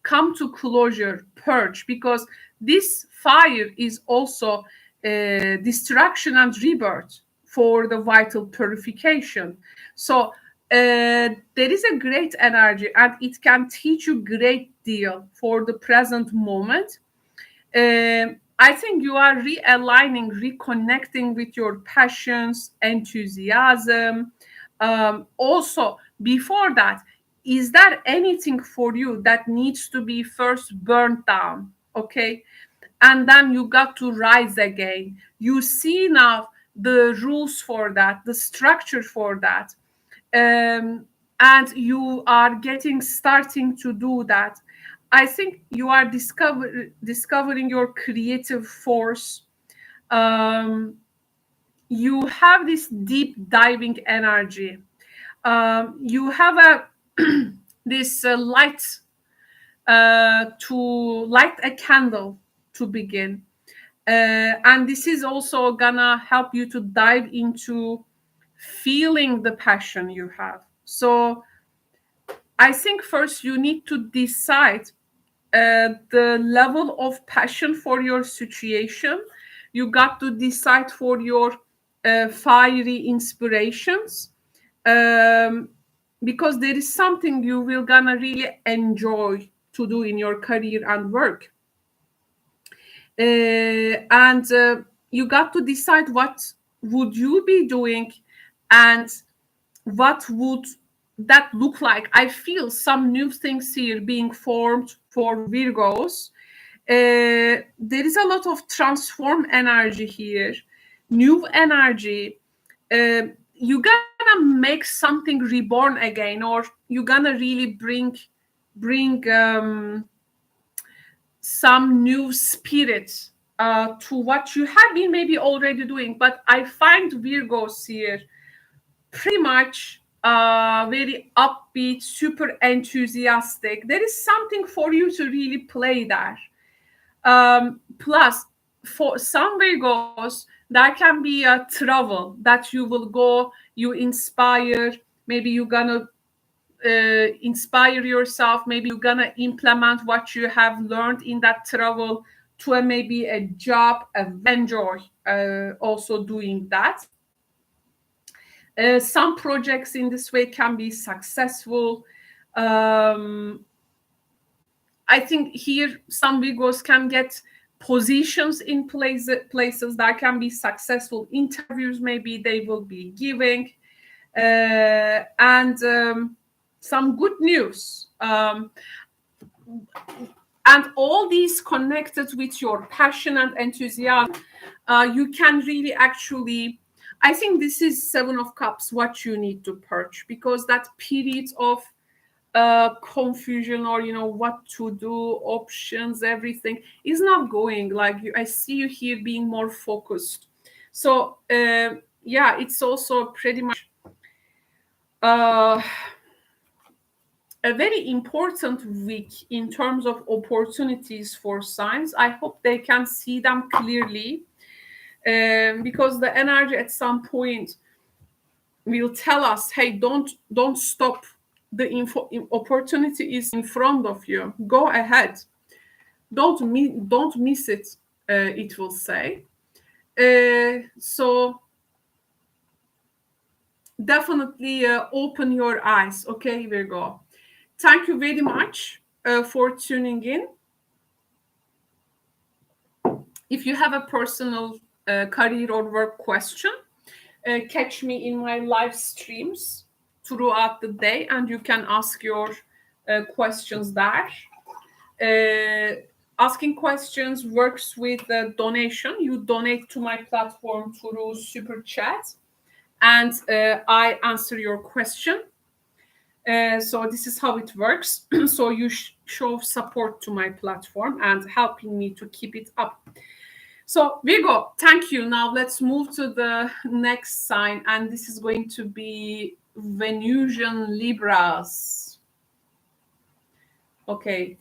come to closure, purge, because this fire is also destruction and rebirth for the vital purification. So there is a great energy, and it can teach you great deal for the present moment. I think you are realigning, reconnecting with your passions, enthusiasm. Also, before that, is there anything for you that needs to be first burnt down? Okay. And then you got to rise again. You see now the rules for that, the structure for that. And you are starting to do that. I think you are discovering your creative force. You have this deep diving energy. You have a this light to light a candle to begin. And this is also gonna help you to dive into feeling the passion you have. So I think first you need to decide the level of passion for your situation. You got to decide for your fiery inspirations, because there is something you will gonna really enjoy to do in your career and work. And you got to decide what would you be doing, and what would that look like. I feel some new things here being formed for Virgos. There is a lot of transform energy here, new energy. You're gonna make something reborn again, or you're gonna really bring some new spirit to what you have been maybe already doing. But I find Virgos here pretty much very upbeat, super enthusiastic. There is something for you to really play there. Plus, for some Virgos, there can be a travel that you will go, you inspire, maybe you're gonna inspire yourself, maybe you're gonna implement what you have learned in that travel to maybe a job, enjoy also doing that. Some projects in this way can be successful. I think here some Virgos can get positions in places that can be successful. Interviews maybe they will be giving, and some good news. And all these connected with your passion and enthusiasm, you can really actually, I think this is Seven of Cups, what you need to purge, because that period of confusion, or what to do, options, everything is not going like you. I see you here being more focused. So yeah, it's also pretty much a very important week in terms of opportunities for signs. I hope they can see them clearly, because the energy at some point will tell us, hey, don't stop. The opportunity is in front of you. Go ahead. Don't miss it. It will say. So definitely open your eyes. Okay, Virgo. Thank you very much for tuning in. If you have a personal career or work question, catch me in my live streams throughout the day, and you can ask your questions there. Asking questions works with donation. You donate to my platform through super chat, and I answer your question. So this is how it works. So you show support to my platform and helping me to keep it up. So Virgo, thank you. Now let's move to the next sign, and this is going to be Venusian Libras. Okay.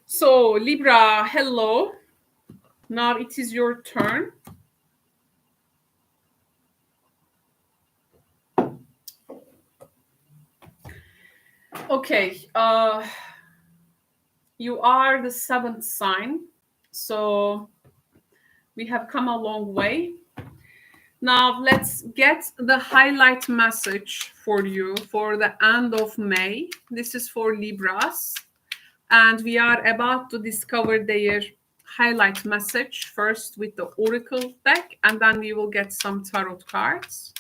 So Libra, hello. Now it is your turn. Okay. You are the 7th sign. So we have come a long way. Now let's get the highlight message for you for the end of May. This is for Libras, and we are about to discover their highlight message first with the Oracle deck, and then we will get some tarot cards.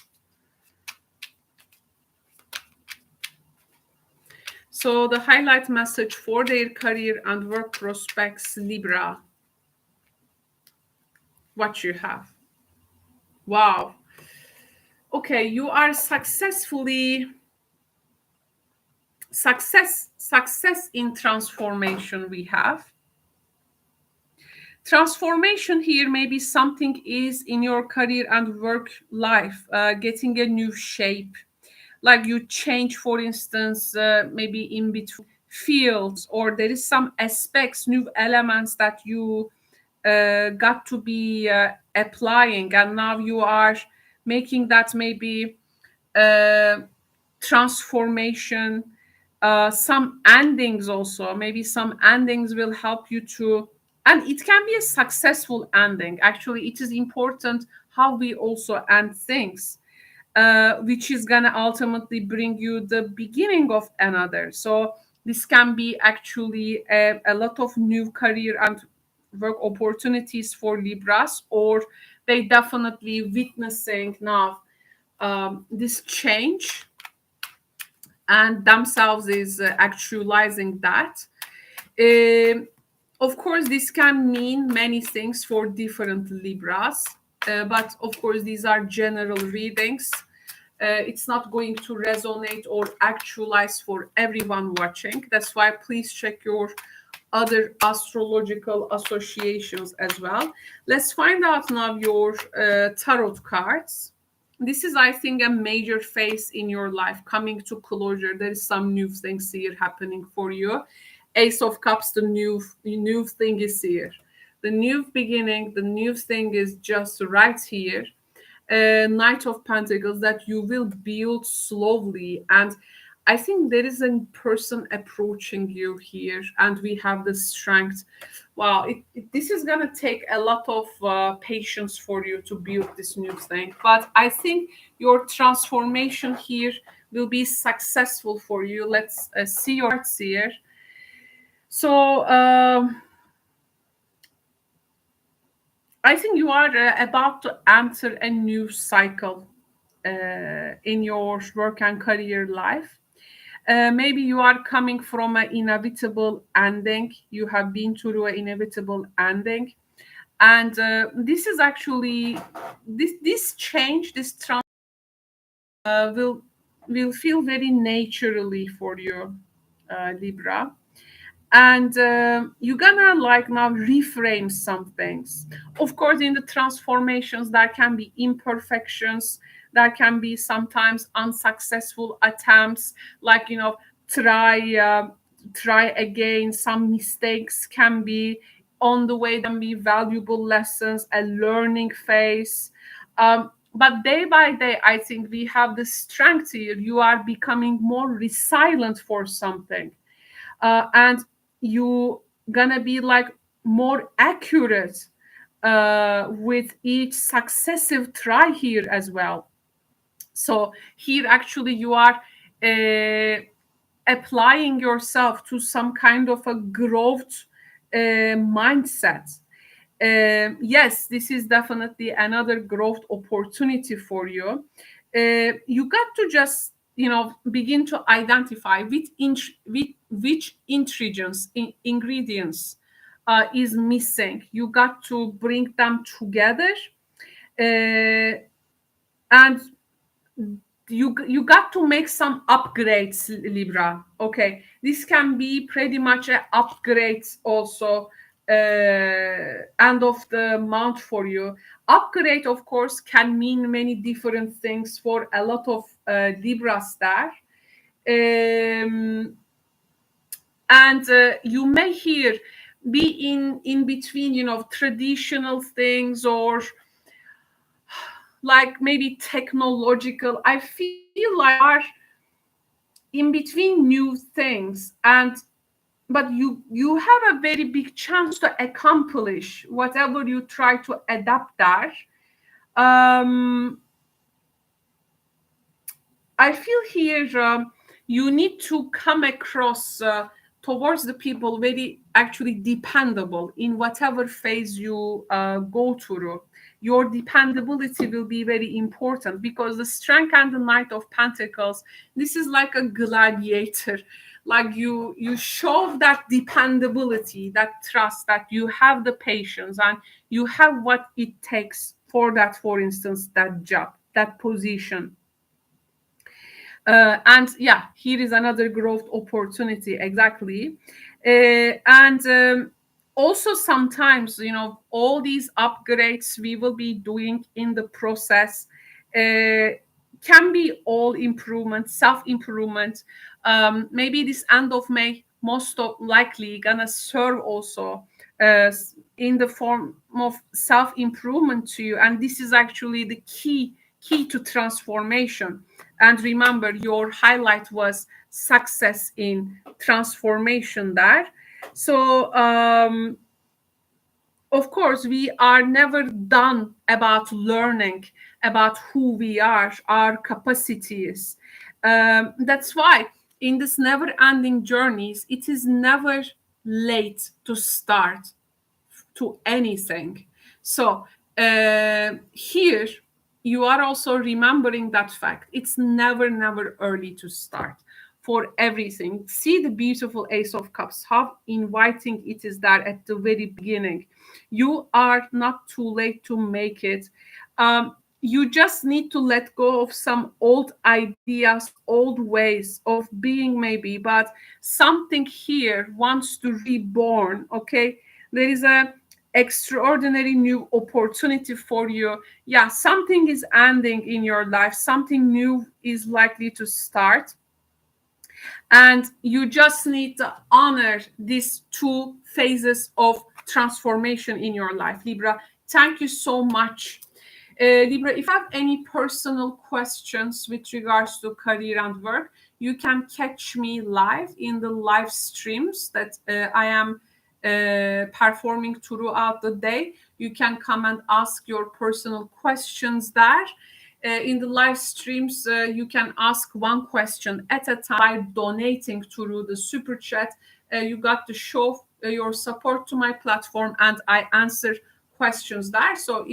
So the highlight message for their career and work prospects, Libra. What you have. Wow. Okay, you are successfully success in transformation. We have transformation here. Maybe something is in your career and work life getting a new shape, like you change, for instance, maybe in between fields, or there is some aspects, new elements that you got to be applying, and now you are making that maybe transformation. Some endings also, maybe some endings will help you to, and it can be a successful ending. Actually, it is important how we also end things, which is gonna ultimately bring you the beginning of another. So this can be actually a lot of new career and work opportunities for Libras, or they definitely witnessing now this change and themselves is actualizing that. Of course, this can mean many things for different Libras, but of course, these are general readings. It's not going to resonate or actualize for everyone watching. That's why please check your other astrological associations as well. Let's find out now your tarot cards. This is, I think, a major phase in your life coming to closure. There is some new things here happening for you. Ace of Cups, the new thing is here. The new beginning, the new thing is just right here. Knight of Pentacles, that you will build slowly. And I think there is a person approaching you here, and we have the strength. Wow, this is gonna take a lot of patience for you to build this new thing. But I think your transformation here will be successful for you. Let's see your charts here. So I think you are about to enter a new cycle in your work and career life. Maybe you are coming from an inevitable ending. You have been through an inevitable ending, and this is actually this change, this trans will feel very naturally for you, Libra. And you're gonna like now reframe some things. Of course, in the transformations there can be imperfections, there can be sometimes unsuccessful attempts, like try again. Some mistakes can be on the way, can be valuable lessons, a learning phase. But day by day, I think we have the strength here. You are becoming more resilient for something, and you gonna be like more accurate with each successive try here as well. So here actually you are applying yourself to some kind of a growth mindset. Yes, this is definitely another growth opportunity for you. You got to just begin to identify which ingredients is missing. You got to bring them together, and you got to make some upgrades, Libra. Okay, this can be pretty much an upgrade also, end of the month for you. Upgrade, of course, can mean many different things for a lot of Libras there. And you may here be in between, traditional things, or like maybe technological. I feel like are in between new things, and but you have a very big chance to accomplish whatever you try to adapt there. I feel here you need to come across towards the people very actually dependable in whatever phase you go through. Your dependability will be very important, because the strength and the Knight of Pentacles, this is like a gladiator. Like you show that dependability, that trust, that you have the patience and you have what it takes for that, for instance, that job, that position. And yeah, here is another growth opportunity, exactly. And also sometimes, all these upgrades we will be doing in the process can be all improvement, self-improvement. Maybe this end of May, most of likely gonna serve also in the form of self-improvement to you. And this is actually the key to transformation. And remember, your highlight was success in transformation there. So of course, we are never done about learning about who we are, our capacities. That's why in this never ending journeys, it is never late to start to anything. So here you are also remembering that fact. It's never early to start for everything. See the beautiful Ace of Cups, how inviting it is there at the very beginning. You are not too late to make it. You just need to let go of some old ideas, old ways of being maybe, but something here wants to reborn, okay? There is a extraordinary new opportunity for you. Yeah, something is ending in your life, something new is likely to start, and you just need to honor these two phases of transformation in your life. Libra, thank you so much. Libra, if you have any personal questions with regards to career and work, you can catch me live in the live streams that I am performing throughout the day. You can come and ask your personal questions there. In the live streams, you can ask one question at a time by donating through the super chat. You got to show your support to my platform, and I answer questions there. So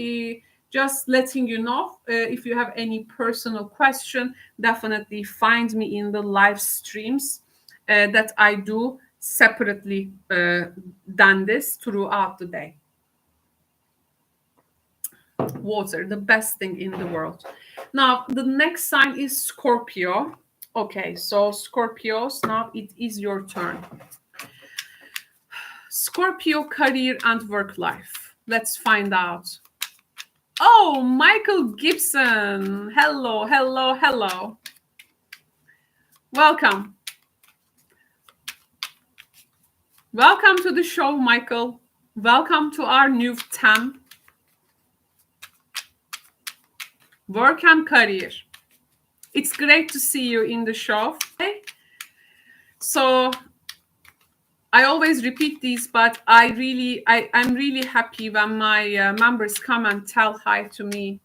just letting you know, if you have any personal question, definitely find me in the live streams that I do separately than this throughout the day. Water, the best thing in the world. Now, the next sign is Scorpio. Okay, so Scorpios, now it is your turn. Scorpio career and work life. Let's find out. Oh, Michael Gibson. Hello, hello, hello. Welcome. Welcome to the show, Michael. Welcome to our new TAM. Work and career. It's great to see you in the show. So I always repeat these, but I'm really happy when my members come and tell hi to me.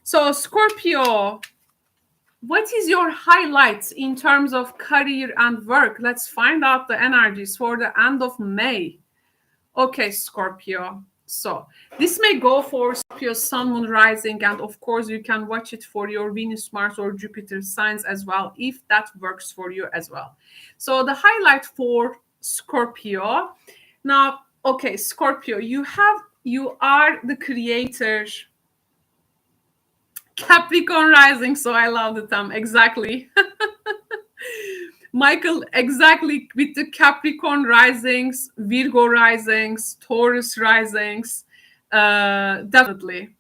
So Scorpio, what is your highlights in terms of career and work? Let's find out the energies for the end of May. Okay, Scorpio. So this may go for Scorpio Sun, Moon, Rising, and of course you can watch it for your Venus, Mars, or Jupiter signs as well, if that works for you as well. So the highlight for Scorpio. Now, okay, Scorpio, you are the creator. Capricorn rising, so I love the term. Exactly. Michael, exactly, with the Capricorn risings, Virgo risings, Taurus risings, definitely.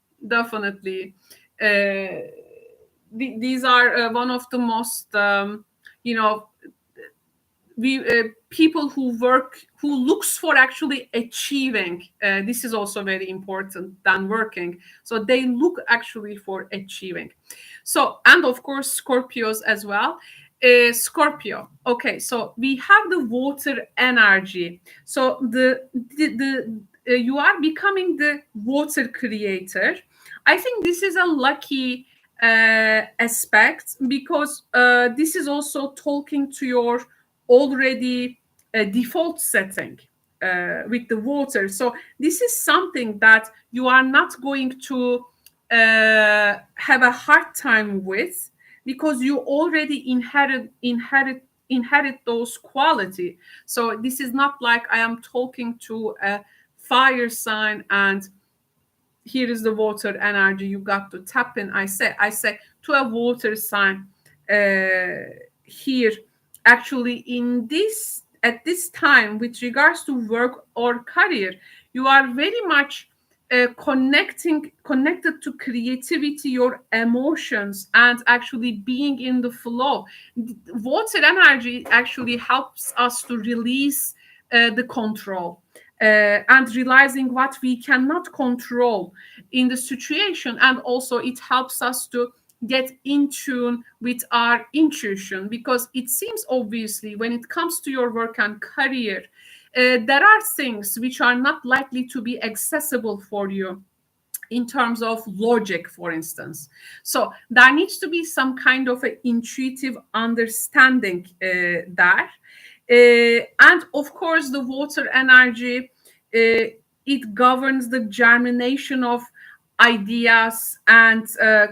These are one of the most, people who looks for actually achieving. This is also very important than working. So they look actually for achieving. So, and of course, Scorpios as well. Scorpio. Okay, so we have the water energy. So you are becoming the water creator. I think this is a lucky aspect because this is also talking to your already default setting with the water. So this is something that you are not going to have a hard time with, because you already inherit those quality. So this is not like I am talking to a fire sign and here is the water energy you got to tap in. I say to a water sign here, actually at this time, with regards to work or career, you are very much connected to creativity, your emotions, and actually being in the flow. Water energy actually helps us to release the control and realizing what we cannot control in the situation, and also it helps us to get in tune with our intuition, because it seems obviously when it comes to your work and career, there are things which are not likely to be accessible for you in terms of logic, for instance. So there needs to be some kind of an intuitive understanding there. And of course, the water energy, it governs the germination of ideas and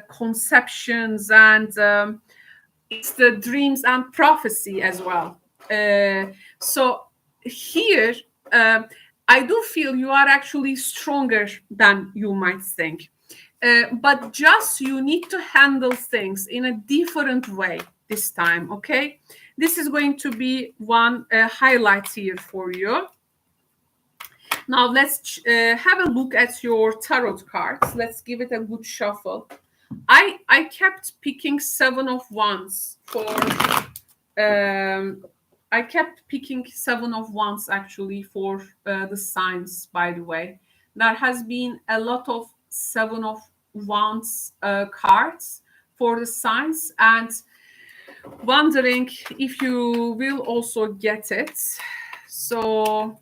conceptions, and it's the dreams and prophecy as well. So here, I do feel you are actually stronger than you might think. But just you need to handle things in a different way this time, okay? This is going to be one highlight here for you. Now let's have a look at your tarot cards. Let's give it a good shuffle. I kept picking Seven of Wands for... I kept picking Seven of Wands actually for the signs, by the way. There has been a lot of Seven of Wands cards for the signs, and wondering if you will also get it. So,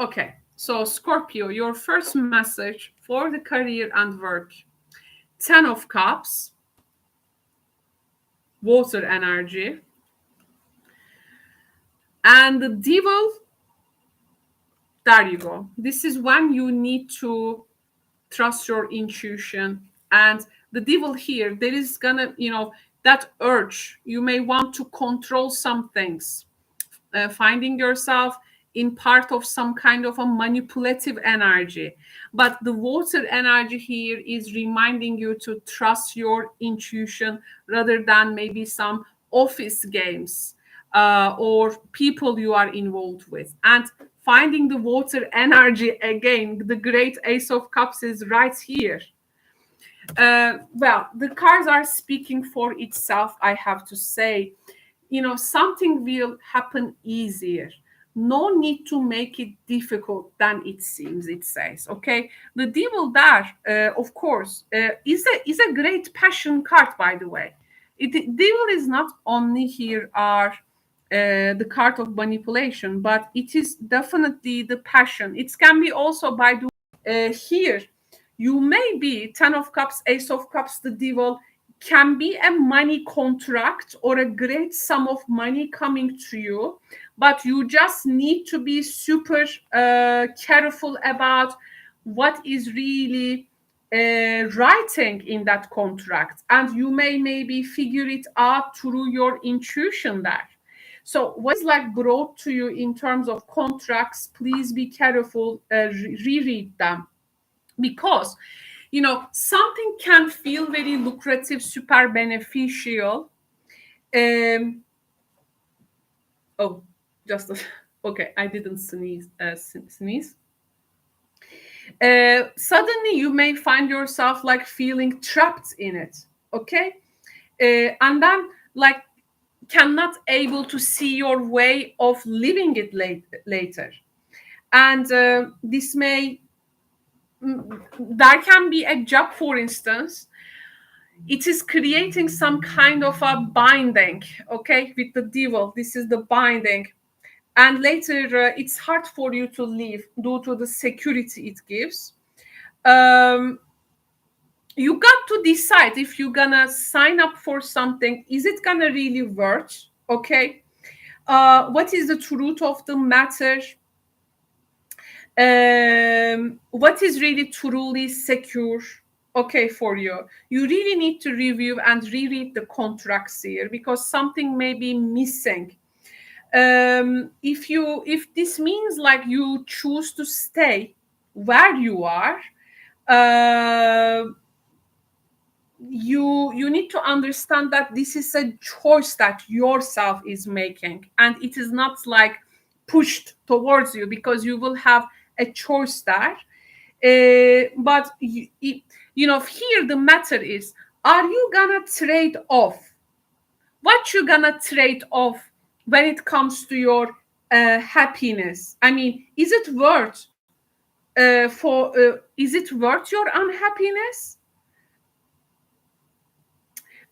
okay. So, Scorpio, your first message for the career and work. 10 of Cups, water energy. And the Devil, there you go. This is when you need to trust your intuition. And the Devil here, there is gonna, that urge. You may want to control some things, finding yourself in part of some kind of a manipulative energy. But the water energy here is reminding you to trust your intuition rather than maybe some office games or people you are involved with. And finding the water energy again, the great Ace of Cups is right here. Well, the cards are speaking for itself, I have to say. Something will happen easier. No need to make it difficult than it seems, it says. Okay. The Devil there, of course, is a great passion card, by the way. Devil is not only here are the card of manipulation, but it is definitely the passion. It can be also, by the here, you may be 10 of Cups, Ace of Cups, the Devil can be a money contract or a great sum of money coming to you, but you just need to be super careful about what is really writing in that contract, and you may maybe figure it out through your intuition there. So what is like brought to you in terms of contracts, please be careful, reread them, because something can feel very lucrative, super beneficial. Oh, just okay, I didn't sneeze. Suddenly you may find yourself like feeling trapped in it. Okay. And then like cannot able to see your way of living it later. And this may, there can be a job, for instance, it is creating some kind of a binding, okay, with the Devil. This is the binding. And later it's hard for you to leave due to the security it gives. You got to decide if you're gonna sign up for something. Is it gonna really work? Okay. What is the truth of the matter? What is really truly secure, okay, for you? You really need to review and reread the contracts here, because something may be missing. If this means like you choose to stay where you are, you need to understand that this is a choice that yourself is making, and it is not like pushed towards you, because you will have a choice there. But here the matter is, are you gonna trade off? What you gonna trade off when it comes to your happiness? I mean, is it worth your unhappiness?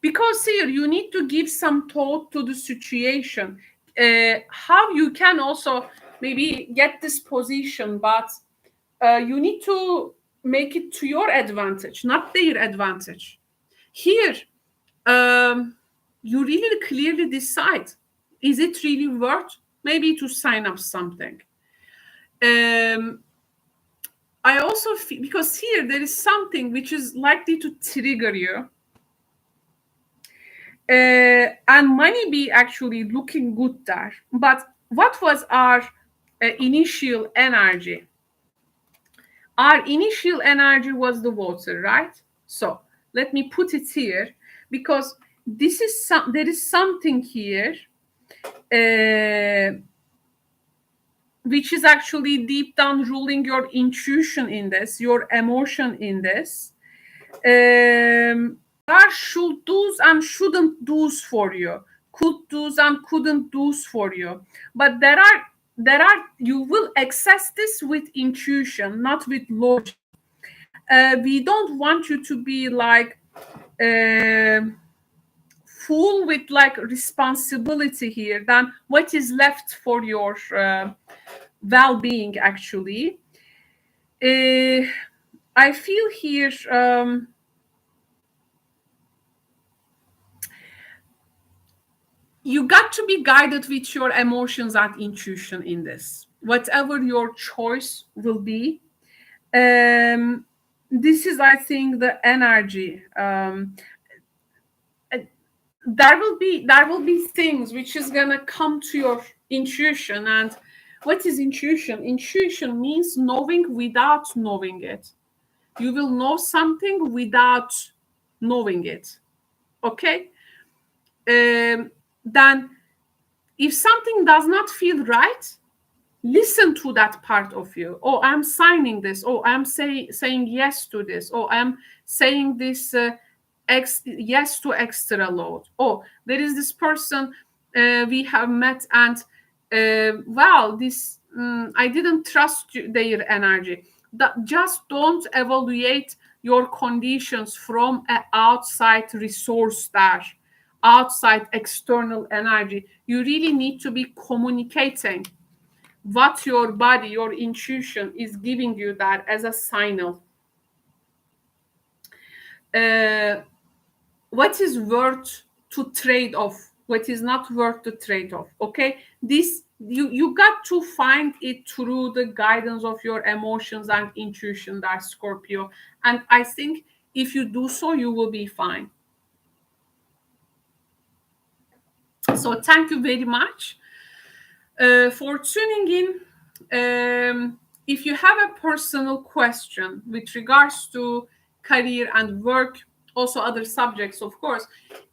Because here you need to give some thought to the situation, how you can also maybe get this position, but you need to make it to your advantage, not their advantage. Here, you really clearly decide, is it really worth maybe to sign up something? I also feel, because here there is something which is likely to trigger you. And money be actually looking good there. But what was our initial energy? Our initial energy was the water, right? So let me put it here, because there is something here which is actually deep down ruling your intuition in this, your emotion in this. There are should do's and shouldn't do's for you, could do's and couldn't do's for you, but there are you will access this with intuition, not with logic. We don't want you to be like full with like responsibility here, then what is left for your well-being actually? I feel here you got to be guided with your emotions and intuition in this, whatever your choice will be. This is, I think, the energy. There will be things which is gonna come to your intuition. And what is intuition? Intuition means knowing without knowing it. You will know something without knowing it. Okay. Then if something does not feel right, listen to that part of you. Oh, I'm signing this. Oh, I'm saying yes to this. Oh, I'm saying this yes to extra load. Oh, there is this person we have met, and wow, this I didn't trust their energy. Just don't evaluate your conditions from an outside resource there, outside external energy. You really need to be communicating what your body, your intuition is giving you that as a signal. What is worth to trade off, what is not worth to trade off. Okay, this you got to find it through the guidance of your emotions and intuition, that Scorpio. And I think if you do so, you will be fine. So thank you very much for tuning in. If you have a personal question with regards to career and work, also other subjects, of course,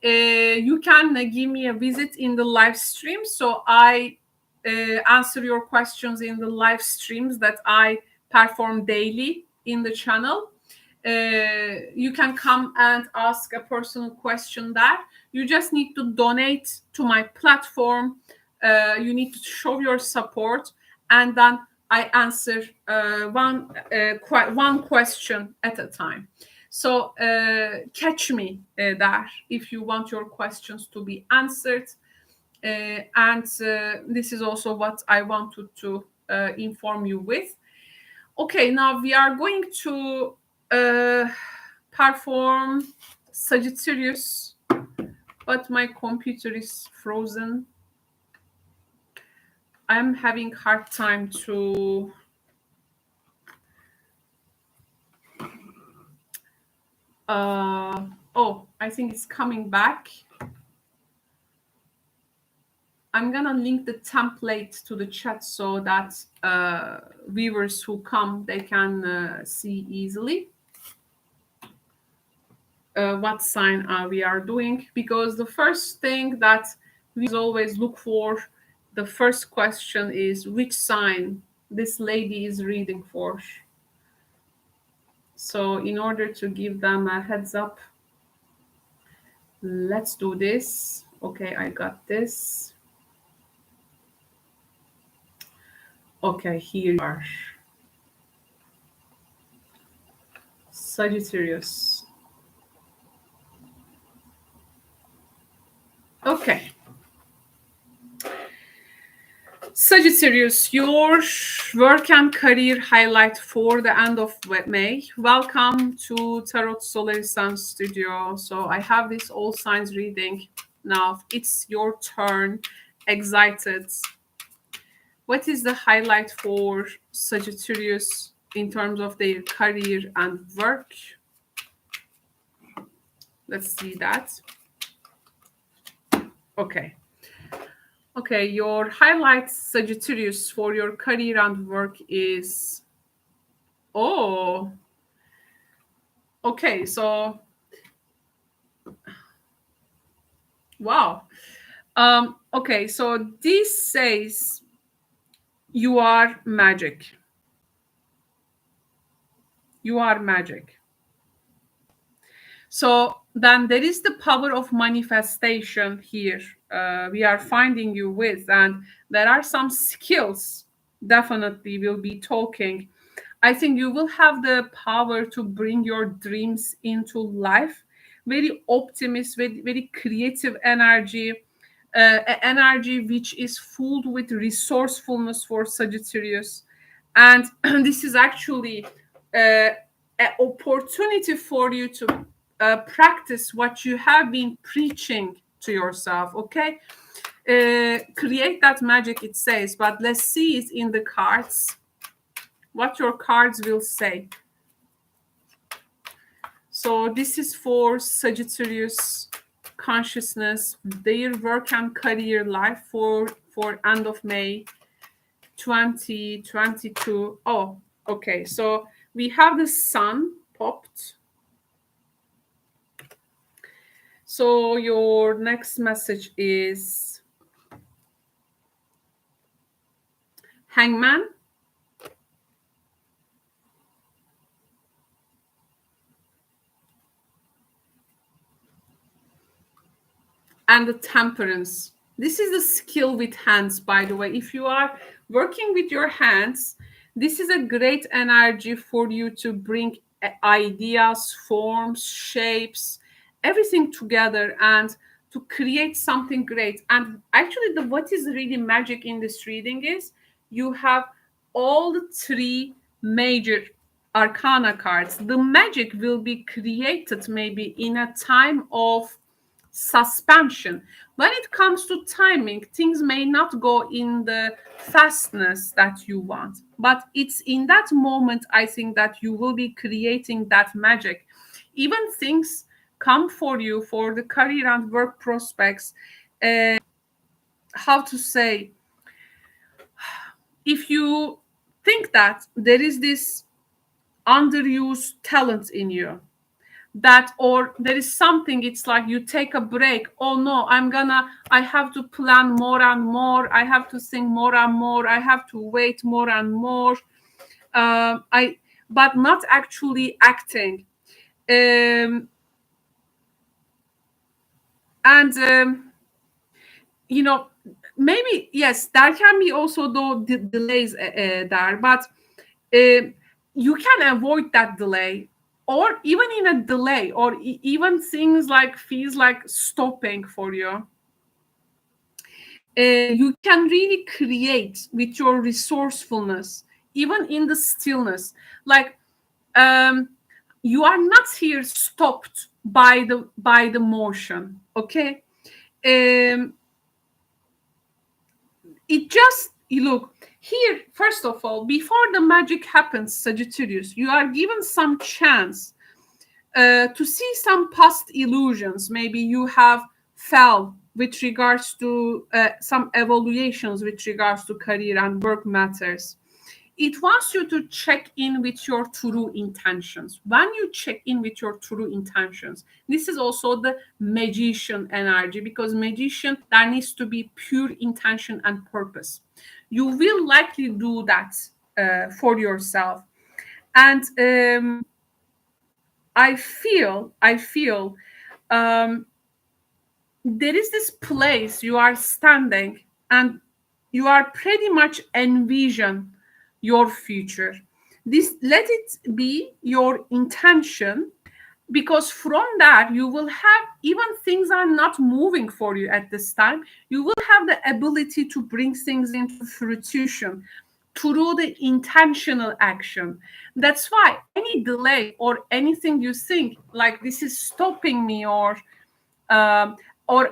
you can give me a visit in the live stream. So I answer your questions in the live streams that I perform daily in the channel. You can come and ask a personal question there. You just need to donate to my platform. You need to show your support, and then I answer one question at a time. So catch me there if you want your questions to be answered. And this is also what I wanted to inform you with. Okay, now we are going to perform Sagittarius, but my computer is frozen. I'm having hard time to oh, I think it's coming back. I'm gonna link the template to the chat so that viewers who come, they can see easily what sign we are doing, because the first thing that we always look for, the first question is which sign this lady is reading for. So in order to give them a heads up, let's do this. Okay, I got this. Okay, here you are. Sagittarius. Okay. Sagittarius, your work and career highlight for the end of May. Welcome to Tarot Solar Sun Studio. So I have this all signs reading. Now it's your turn. Excited. What is the highlight for Sagittarius in terms of their career and work? Let's see that. Okay. Okay, your highlights, Sagittarius, for your career and work is, oh, okay, so, wow. Okay, so this says you are magic. You are magic. So then there is the power of manifestation here. We are finding you with, and there are some skills definitely we'll be talking. I think you will have the power to bring your dreams into life very optimist, very, very creative energy, energy which is full with resourcefulness for Sagittarius. And this is actually an opportunity for you to practice what you have been preaching to yourself, okay? Create that magic, it says, but let's see it in the cards, what your cards will say. So this is for Sagittarius consciousness, their work and career life for end of May 2022. Oh, okay. So we have the sun popped. So your next message is Hangman. And the Temperance. This is a skill with hands, by the way. If you are working with your hands, this is a great energy for you to bring ideas, forms, shapes, everything together and to create something great. And actually, what is really magic in this reading is you have all the three major arcana cards. The magic will be created maybe in a time of suspension. When it comes to timing, things may not go in the fastness that you want, but it's in that moment, I think, that you will be creating that magic. Even things come for you for the career and work prospects. How to say, if you think that there is this underused talent in you, that, or there is something, it's like you take a break. Oh no, I have to plan more and more, I have to think more and more, I have to wait more and more, but not actually acting. You know, maybe yes, there can be also though delays there, but you can avoid that delay, or even in a delay, or even things like feels like stopping for you. You can really create with your resourcefulness, even in the stillness. Like you are not here stopped by the motion, okay? It just, you look here, first of all, before the magic happens, Sagittarius, you are given some chance to see some past illusions. Maybe you have fell with regards to some evaluations with regards to career and work matters. It wants you to check in with your true intentions. When you check in with your true intentions, this is also the magician energy, because magician, there needs to be pure intention and purpose. You will likely do that for yourself. And I feel there is this place you are standing and you are pretty much envision your future. This, let it be your intention, because from that you will have, even things are not moving for you at this time, you will have the ability to bring things into fruition through the intentional action. That's why any delay or anything you think like this is stopping me, or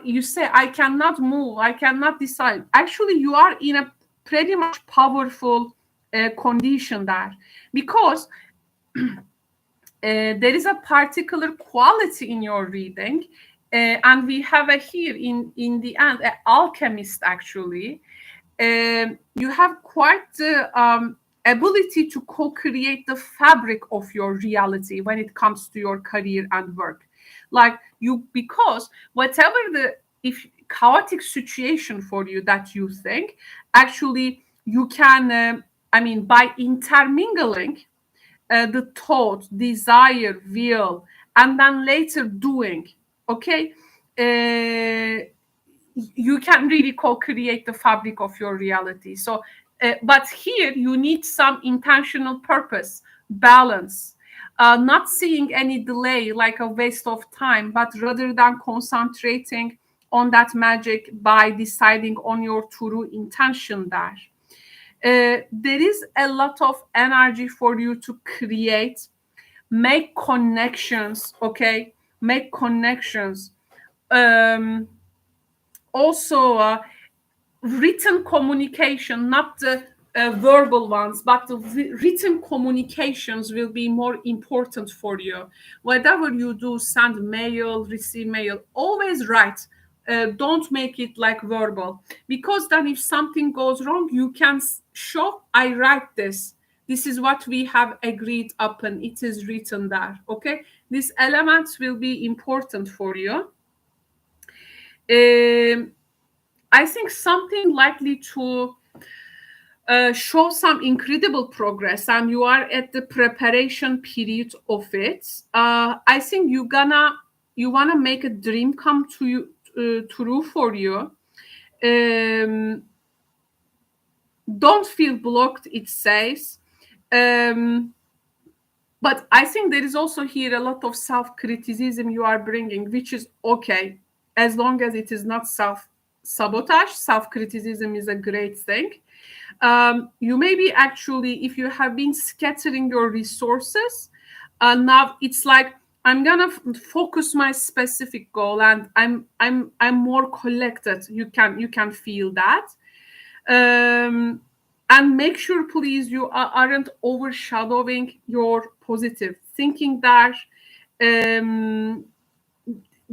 you say I cannot move, I cannot decide, actually you are in a pretty much powerful condition there, because there is a particular quality in your reading, and we have a here in the end, an alchemist actually. You have quite the ability to co-create the fabric of your reality when it comes to your career and work. Like you, because whatever the if chaotic situation for you that you think, actually you can, by intermingling the thought, desire, will, and then later doing, okay, you can really co-create the fabric of your reality. So, but here you need some intentional purpose, balance. not seeing any delay like a waste of time, but rather than concentrating on that magic by deciding on your true intention there. There is a lot of energy for you to create, make connections, okay? Make connections. Also, written communication, not the verbal ones, but the written communications will be more important for you. Whatever you do, send mail, receive mail, always write. Don't make it like verbal, because then if something goes wrong, you can show, I write this. This is what we have agreed upon. It is written there. Okay, these elements will be important for you. I think something likely to show some incredible progress, and you are at the preparation period of it. I think you wanna make a dream come to you, true for you. Don't feel blocked, it says. But I think there is also here a lot of self-criticism you are bringing, which is okay, as long as it is not self-sabotage. Self-criticism is a great thing. You may be actually, if you have been scattering your resources, now it's like, I'm gonna focus my specific goal, and I'm more collected. You can feel that. And make sure, please, you aren't overshadowing your positive thinking there.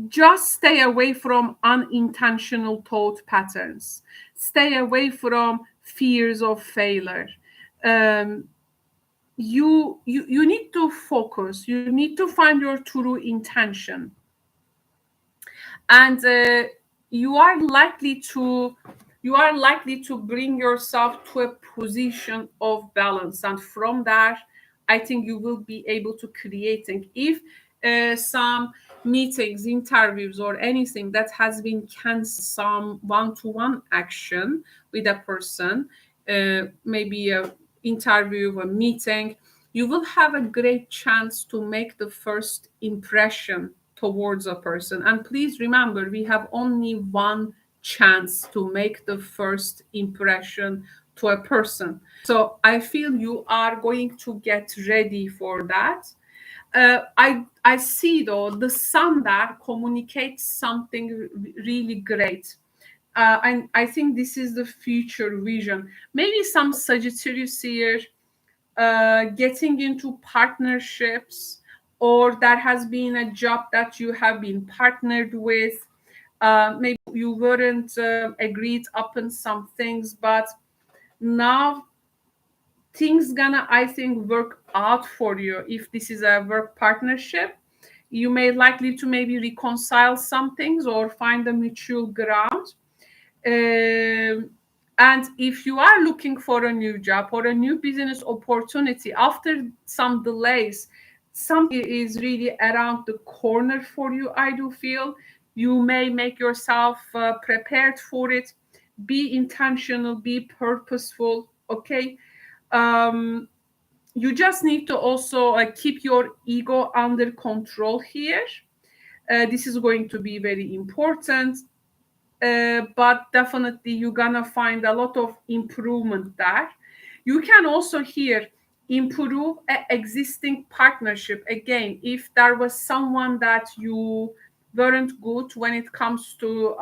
Just stay away from unintentional thought patterns. Stay away from fears of failure. You need to focus. You need to find your true intention, and you are likely to bring yourself to a position of balance, and from that, I think you will be able to creating. If some meetings, interviews, or anything that has been canceled, some one-to-one action with a person, maybe a interview, a meeting, you will have a great chance to make the first impression towards a person. And please remember, we have only one chance to make the first impression to a person. So I feel you are going to get ready for that. I see, though, the sun there communicates something really great. And I think this is the future vision. Maybe some Sagittarius here getting into partnerships, or there has been a job that you have been partnered with. Maybe you weren't agreed upon some things, but now things gonna, I think, work out for you. If this is a work partnership, you may likely to maybe reconcile some things or find a mutual ground. And if you are looking for a new job or a new business opportunity after some delays, something is really around the corner for you. I do feel you may make yourself prepared for it. Be intentional, be purposeful. Okay. You just need to also keep your ego under control here. This is going to be very important. But definitely you're gonna find a lot of improvement there. You can also here improve an existing partnership. Again, if there was someone that you weren't good when it comes to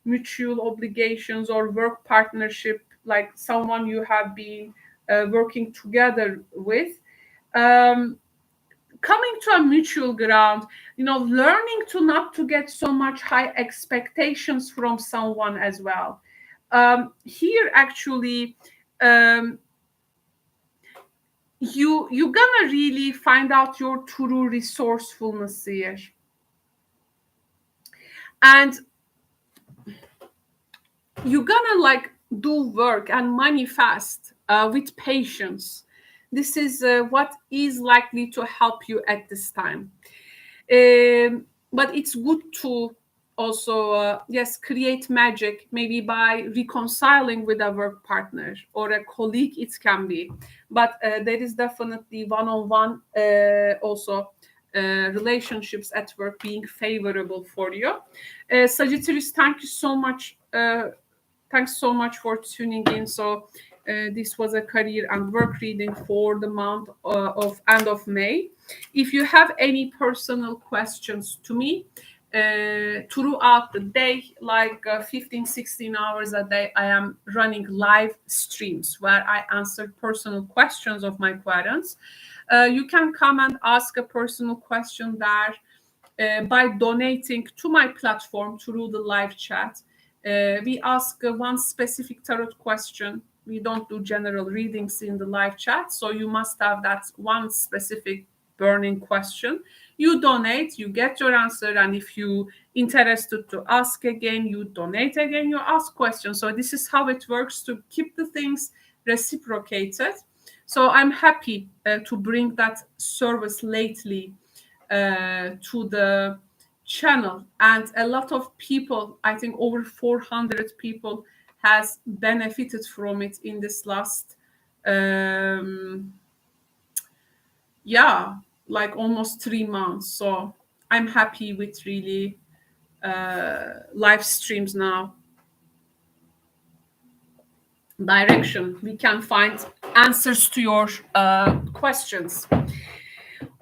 mutual obligations or work partnership, like someone you have been working together with, coming to a mutual ground, learning to not to get so much high expectations from someone as well. Here actually, you're gonna really find out your true resourcefulness here, and you're gonna do work and manifest with patience. This is what is likely to help you at this time. But it's good to also, yes, create magic, maybe by reconciling with a work partner or a colleague, it can be. But there is definitely one-on-one also relationships at work being favorable for you. Sagittarius, thank you so much. Thanks so much for tuning in. So this was a career and work reading for the month of end of May. If you have any personal questions to me throughout the day, like 15-16 hours a day, I am running live streams where I answer personal questions of my clients. You can come and ask a personal question there by donating to my platform through the live chat. We ask one specific tarot question. We don't do general readings in the live chat, so you must have that one specific burning question. You donate, you get your answer, and if you interested to ask again, you donate again, you ask questions. So this is how it works to keep the things reciprocated. So I'm happy to bring that service lately to the channel, and a lot of people, I think over 400 people has benefited from it in this last like almost 3 months. So I'm happy with really live streams now. Direction, we can find answers to your questions.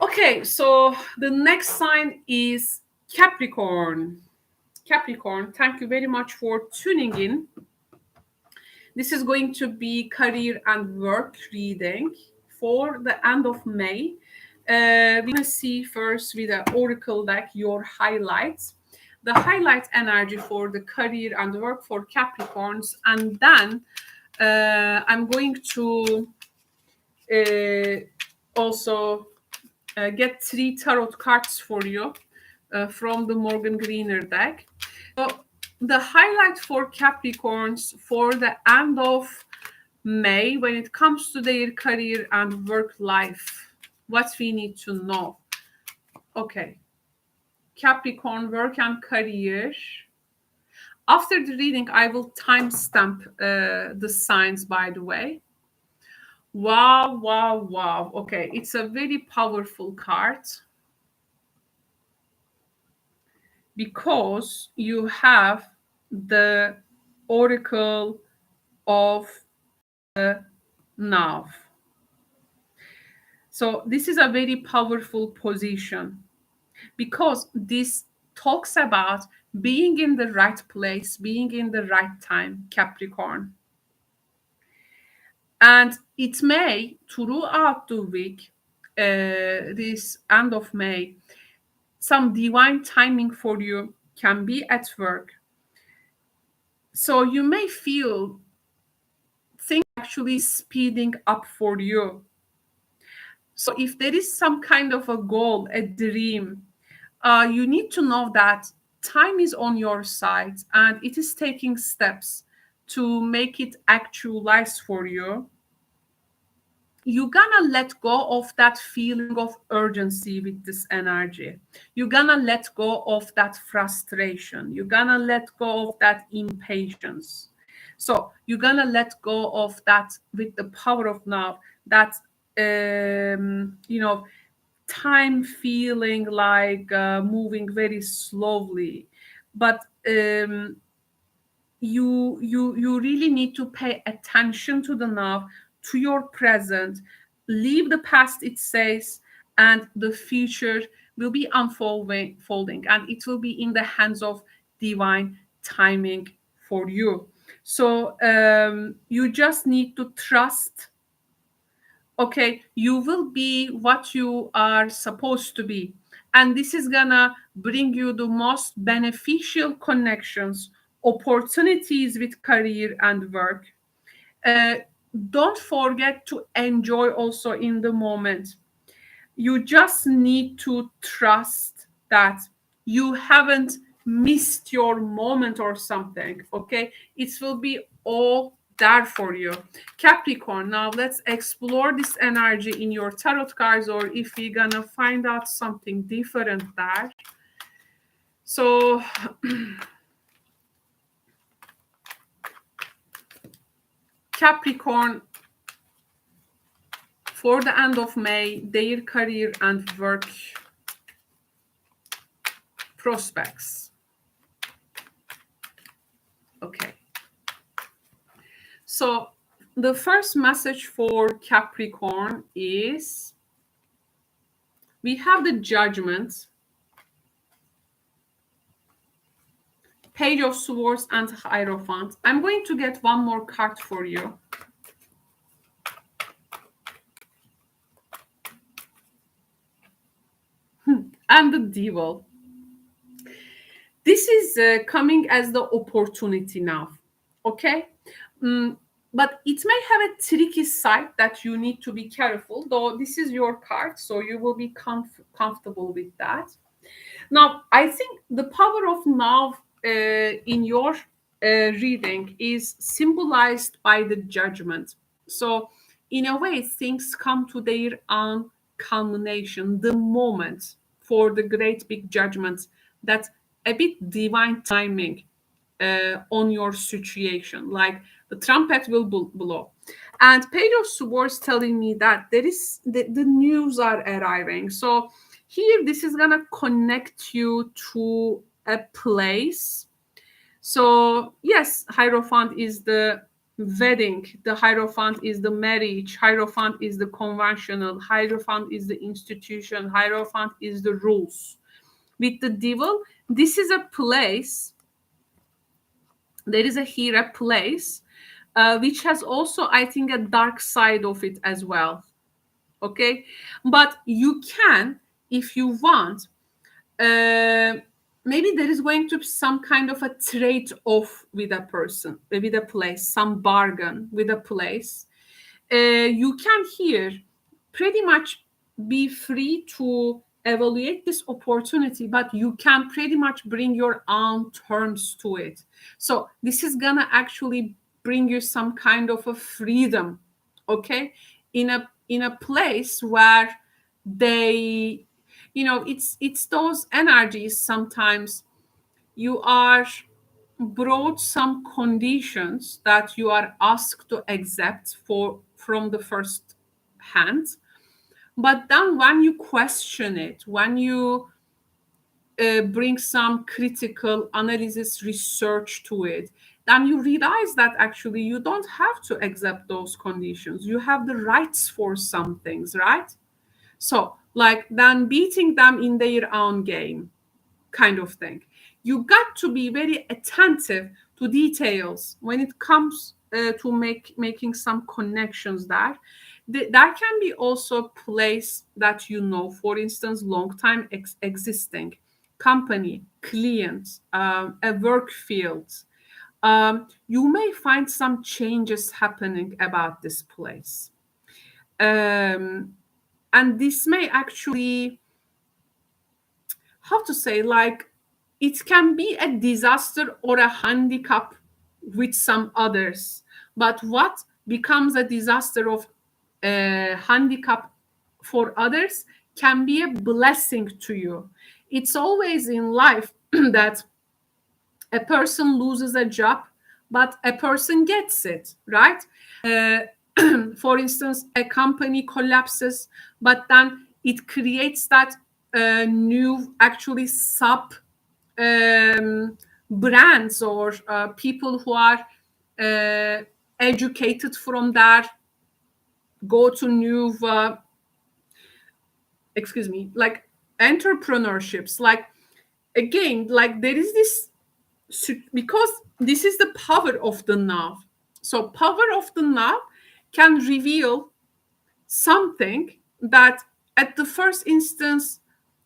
Okay, so the next sign is Capricorn. Capricorn, thank you very much for tuning in. This is going to be career and work reading for the end of May. We're going to see first with the Oracle deck your highlights, the highlight energy for the career and work for Capricorns, and then I'm going to also get 3 tarot cards for you from the Morgan Greener deck. So the highlight for Capricorns for the end of May when it comes to their career and work life, what we need to know. Okay, Capricorn work and career. After the reading, I will timestamp the signs, by the way. Wow, wow, wow. Okay, it's a very powerful card because you have the Oracle of the Nav. So this is a very powerful position because this talks about being in the right place, being in the right time, Capricorn. And it may, throughout the week, this end of May, some divine timing for you can be at work. So you may feel things actually speeding up for you. So if there is some kind of a goal, a dream, you need to know that time is on your side and it is taking steps to make it actualize for you. You're gonna let go of that feeling of urgency with this energy. You're gonna let go of that frustration. You're gonna let go of that impatience. So you're gonna let go of that with the power of now, that time feeling like moving very slowly. But you really need to pay attention to the now, to your present. Leave the past, it says, and the future will be unfolding, and it will be in the hands of divine timing for you. So you just need to trust. Okay, you will be what you are supposed to be, and this is gonna bring you the most beneficial connections, opportunities with career and work. Don't forget to enjoy also in the moment. You just need to trust that you haven't missed your moment or something. Okay, it will be all there for you, Capricorn. Now let's explore this energy in your tarot cards, or if we're gonna find out something different there. So Capricorn, for the end of May, their career and work prospects. Okay. So the first message for Capricorn is we have the Judgment, Page of Swords, and Hierophant. I'm going to get one more card for you. And the Devil. This is coming as the opportunity now. Okay? But it may have a tricky side that you need to be careful, though this is your card, so you will be comfortable with that. Now, I think the power of now in your reading is symbolized by the Judgment. So, in a way, things come to their own culmination, the moment for the great big judgments, that a bit divine timing on your situation, like the trumpet will blow. And Page of Swords telling me that there is the news are arriving. So here, this is gonna connect you to a place. So yes, Hierophant is the wedding, the Hierophant is the marriage, Hierophant is the conventional, Hierophant is the institution, Hierophant is the rules. With the Devil, this is a place, there is here a place which has also, I think, a dark side of it as well. Okay, but you can, if you want, maybe there is going to be some kind of a trade off with a person, with a place, some bargain with a place. You can here pretty much be free to evaluate this opportunity, but you can pretty much bring your own terms to it. So this is gonna actually bring you some kind of a freedom, okay, in a place where they, it's those energies. Sometimes you are brought some conditions that you are asked to accept from the first hand, but then when you question it, when you bring some critical analysis research to it, then you realize that actually you don't have to accept those conditions. You have the rights for some things, right? So like then beating them in their own game kind of thing. You got to be very attentive to details when it comes to making some connections there. There can be also a place that, for instance, long time existing company, client, a work field. You may find some changes happening about this place. And this may actually, how to say, like, it can be a disaster or a handicap with some others. But what becomes a disaster of a handicap for others can be a blessing to you. It's always in life that a person loses a job, but a person gets it, right? For instance, a company collapses, but then it creates that new, actually, sub brands or people who are educated from there go to new, like entrepreneurships. Like, again, like there is this, because this is the power of the now. So power of the now can reveal something that at the first instance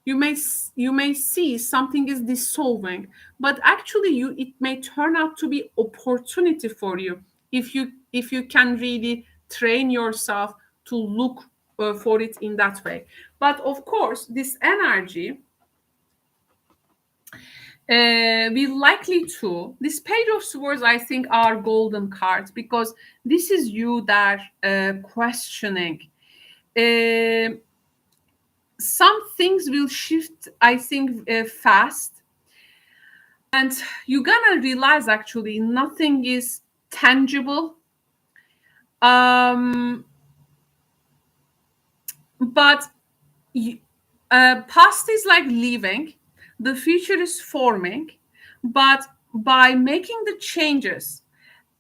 you may see something is dissolving, but actually it may turn out to be opportunity for you if you can really train yourself to look for it in that way. But of course, this energy will likely to, this Page of Swords, I think, are golden cards, because this is you that questioning. Some things will shift, I think, fast. And you're gonna realize actually nothing is tangible. But past is like leaving, the future is forming, but by making the changes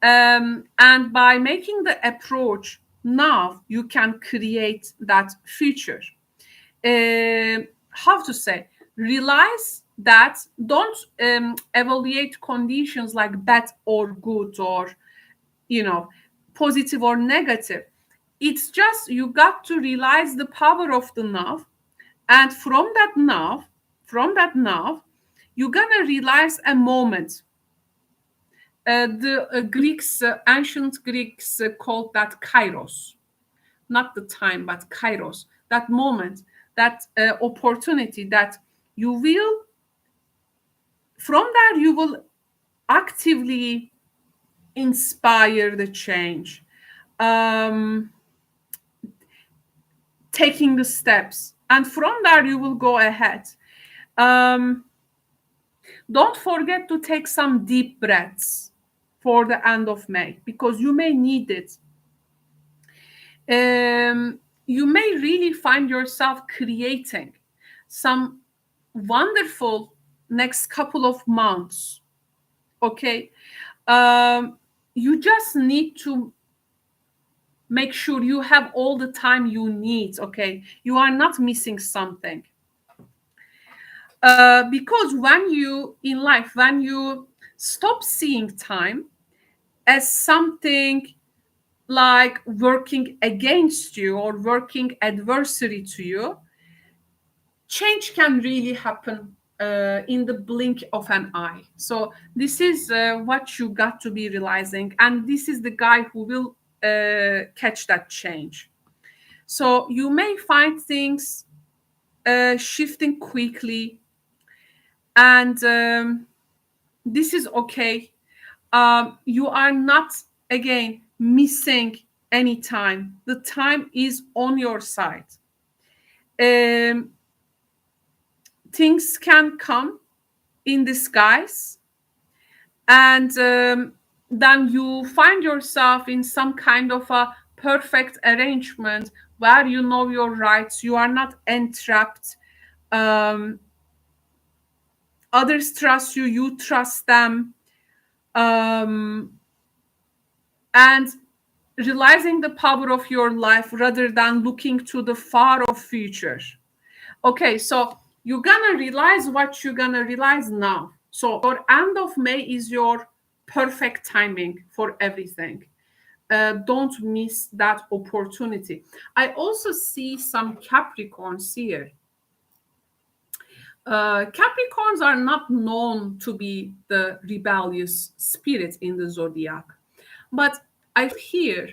and by making the approach now, you can create that future. How to say? Realize that don't evaluate conditions like bad or good or positive or negative. It's just you got to realize the power of the now, and from that now you're gonna realize a moment. The Greeks, ancient Greeks, called that kairos, not the time, but kairos, that moment, that opportunity that you will, from that you will actively inspire the change, um, taking the steps, and from there you will go ahead. um, don't forget to take some deep breaths for the end of May, because you may need it. You may really find yourself creating some wonderful next couple of months. Okay. You just need to make sure you have all the time you need. Okay. You are not missing something. Because when you stop seeing time as something like working against you or working adversary to you, change can really happen in the blink of an eye. So this is what you got to be realizing, and this is the guy who will catch that change. So you may find things shifting quickly, and this is okay. You are not, again, missing any time. The time is on your side. Um, Things can come in disguise, and then you find yourself in some kind of a perfect arrangement where you know your rights, you are not entrapped. um, Others trust you, you trust them, um, and realizing the power of your life rather than looking to the far off future. Okay, so you're gonna realize what you're gonna realize now. So your end of May is your perfect timing for everything. Don't miss that opportunity. I also see some Capricorns here. Capricorns are not known to be the rebellious spirit in the zodiac, but I hear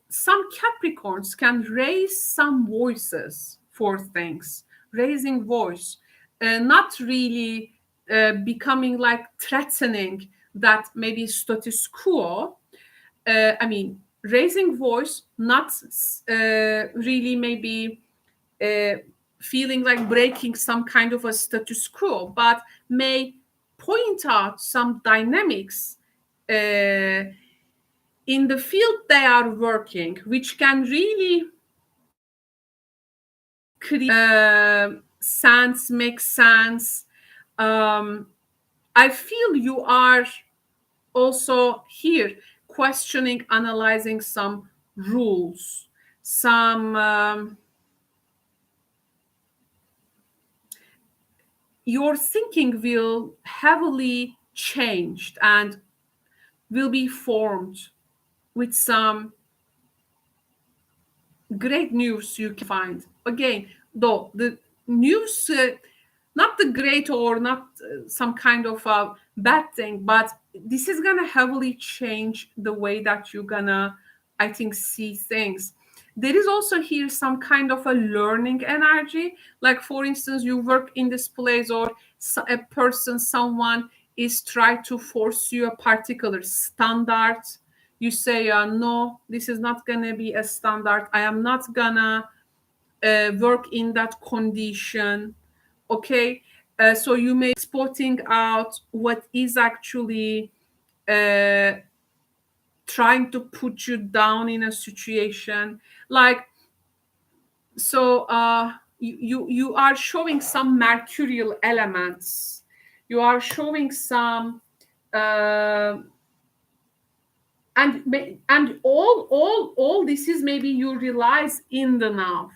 some Capricorns can raise some voices for things, raising voice, not really becoming like threatening that maybe status quo. I mean, raising voice, not really maybe uh, feeling like breaking some kind of a status quo, but may point out some dynamics in the field they are working, which can really create sense, make sense. I feel you are also here questioning, analyzing some rules, some your thinking will heavily changed and will be formed with some great news you can find. Again, though the news, not the great or not some kind of a bad thing, but this is gonna heavily change the way that you're gonna, I think, see things. There is also here some kind of a learning energy. Like, for instance, you work in this place, or a person, someone is trying to force you a particular standard. You say, no, this is not going to be a standard. I am not going to work in that condition. Okay. So you may be spotting out what is actually trying to put you down in a situation. Like, so you are showing some mercurial elements. You are showing some uh, and all this is maybe you realize in the now,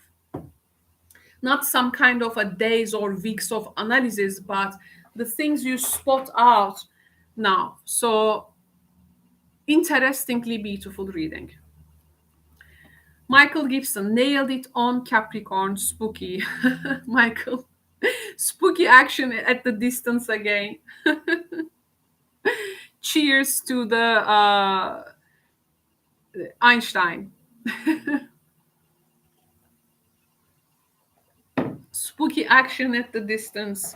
not some kind of a days or weeks of analysis, but the things you spot out now. So interestingly beautiful reading. Michael Gibson nailed it on Capricorn. Spooky. Michael, spooky action at the distance again. Cheers to the Einstein. Spooky action at the distance.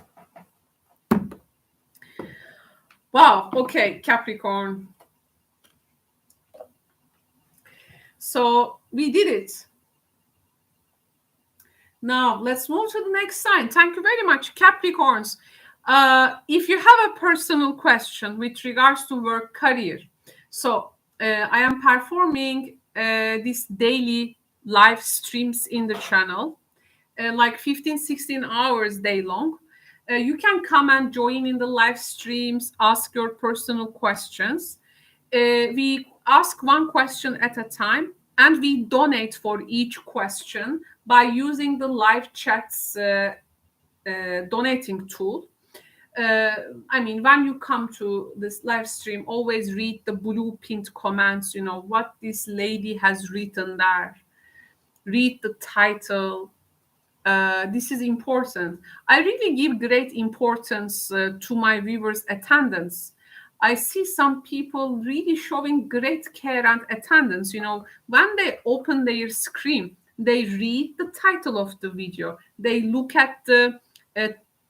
Wow. Okay, Capricorn. So we did it. Now let's move to the next sign. Thank you very much, Capricorns. If you have a personal question with regards to work career, so I am performing these daily live streams in the channel, like 15-16 hours day long. You can come and join in the live streams, ask your personal questions. We ask one question at a time, and we donate for each question by using the live chats donating tool. I mean, when you come to this live stream, always read the blue pinned comments, what this lady has written there. Read the title. This is important. I really give great importance to my viewers' attendance. I see some people really showing great care and attendance. When they open their screen, they read the title of the video. They look at the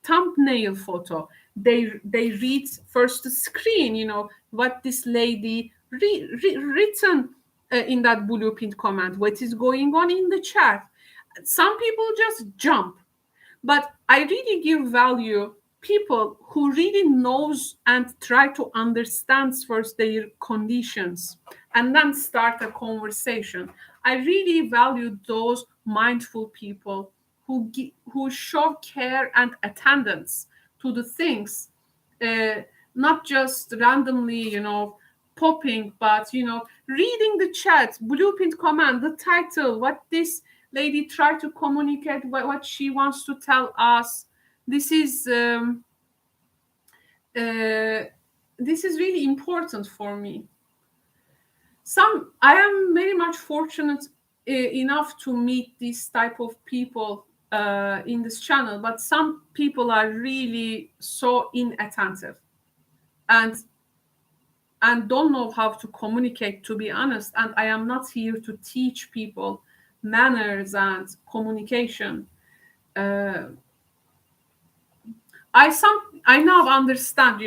thumbnail photo. They read first the screen. What this lady written in that blue pinned comment. What is going on in the chat? Some people just jump, but I really give value people who really knows and try to understand first their conditions and then start a conversation. I really value those mindful people who show care and attendance to the things, not just randomly popping, but reading the chat, blueprint command, the title, what this lady tried to communicate, what she wants to tell us. This is really important for me. I am very much fortunate enough to meet this type of people in this channel, but some people are really so inattentive and don't know how to communicate, to be honest. And I am not here to teach people manners and communication. I now understand,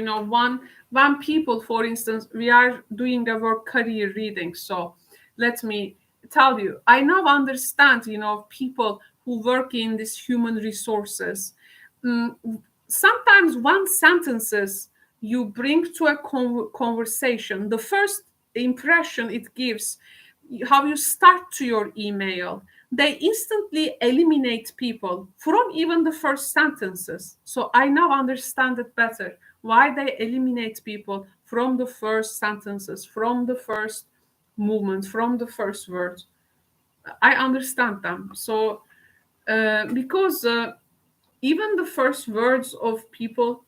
when people, for instance, we are doing a work career reading. So let me tell you, I now understand, people who work in these human resources. Sometimes one sentences you bring to a conversation, the first impression it gives, how you start to your email, they instantly eliminate people from even the first sentences. So I now understand it better, why they eliminate people from the first sentences, from the first movement, from the first word. I understand them. So because even the first words of people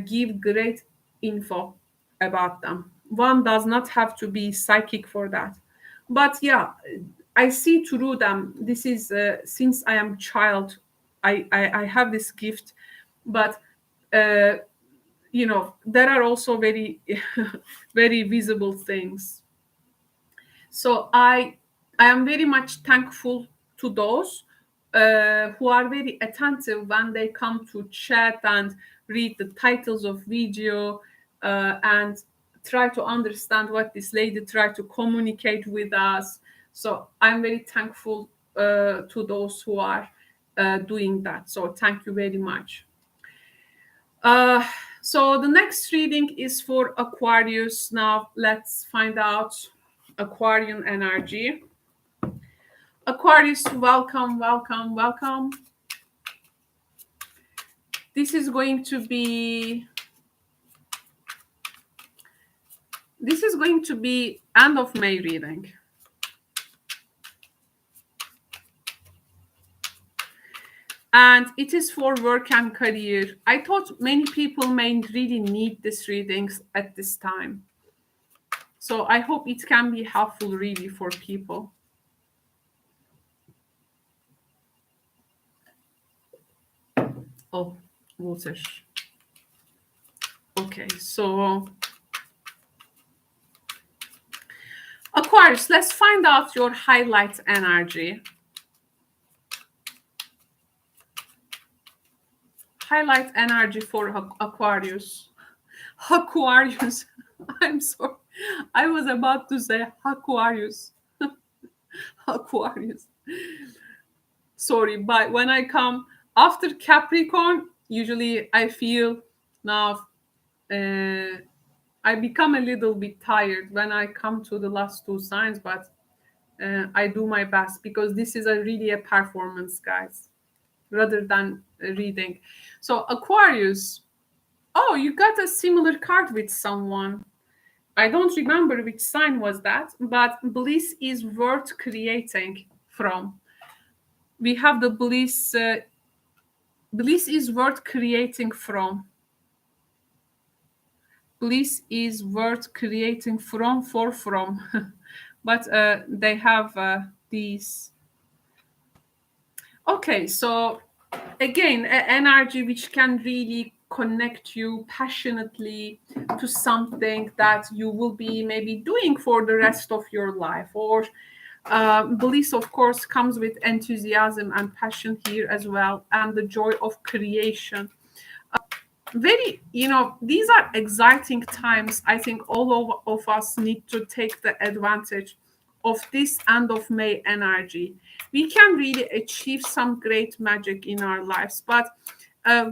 give great info about them. One does not have to be psychic for that. But yeah, I see through them. This is since I am a child, I have this gift. But there are also very very visible things. So I am very much thankful to those who are very attentive when they come to chat and read the titles of video and try to understand what this lady tried to communicate with us. So I'm very thankful to those who are doing that. So thank you very much. Uh, so the next reading is for Aquarius. Now let's find out Aquarian energy. Aquarius, welcome, welcome, welcome. This is going to be end of May reading. And it is for work and career. I thought many people may really need these readings at this time. So I hope it can be helpful really for people. Oh, water. Okay, so Aquarius, let's find out your highlight energy. Highlight energy for Aquarius. Aquarius. I'm sorry. I was about to say Aquarius. Aquarius. Sorry, but when I come after Capricorn, usually I feel now I become a little bit tired when I come to the last two signs, but I do my best because this is really a performance, guys, rather than a reading. So Aquarius, oh, you got a similar card with someone. I don't remember which sign was that, but bliss is worth creating from. We have the bliss. Bliss is worth creating from. Bliss is worth creating from. But they have these. Okay, so again, energy which can really connect you passionately to something that you will be maybe doing for the rest of your life. Or bliss, of course, comes with enthusiasm and passion here as well, and the joy of creation. Very, these are exciting times. I think all of us need to take the advantage of this end of May energy. We can really achieve some great magic in our lives, but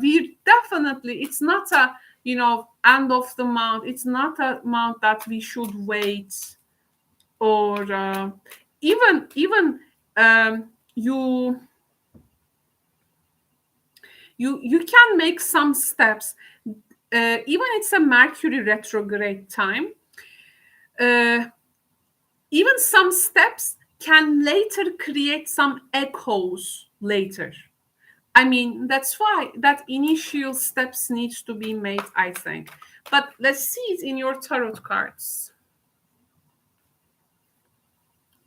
we definitely, it's not a, end of the month. It's not a month that we should wait, or even you can make some steps. Even it's a Mercury retrograde time. Even some steps can later create some echoes later. I mean, that's why that initial steps needs to be made, I think. But let's see it in your tarot cards.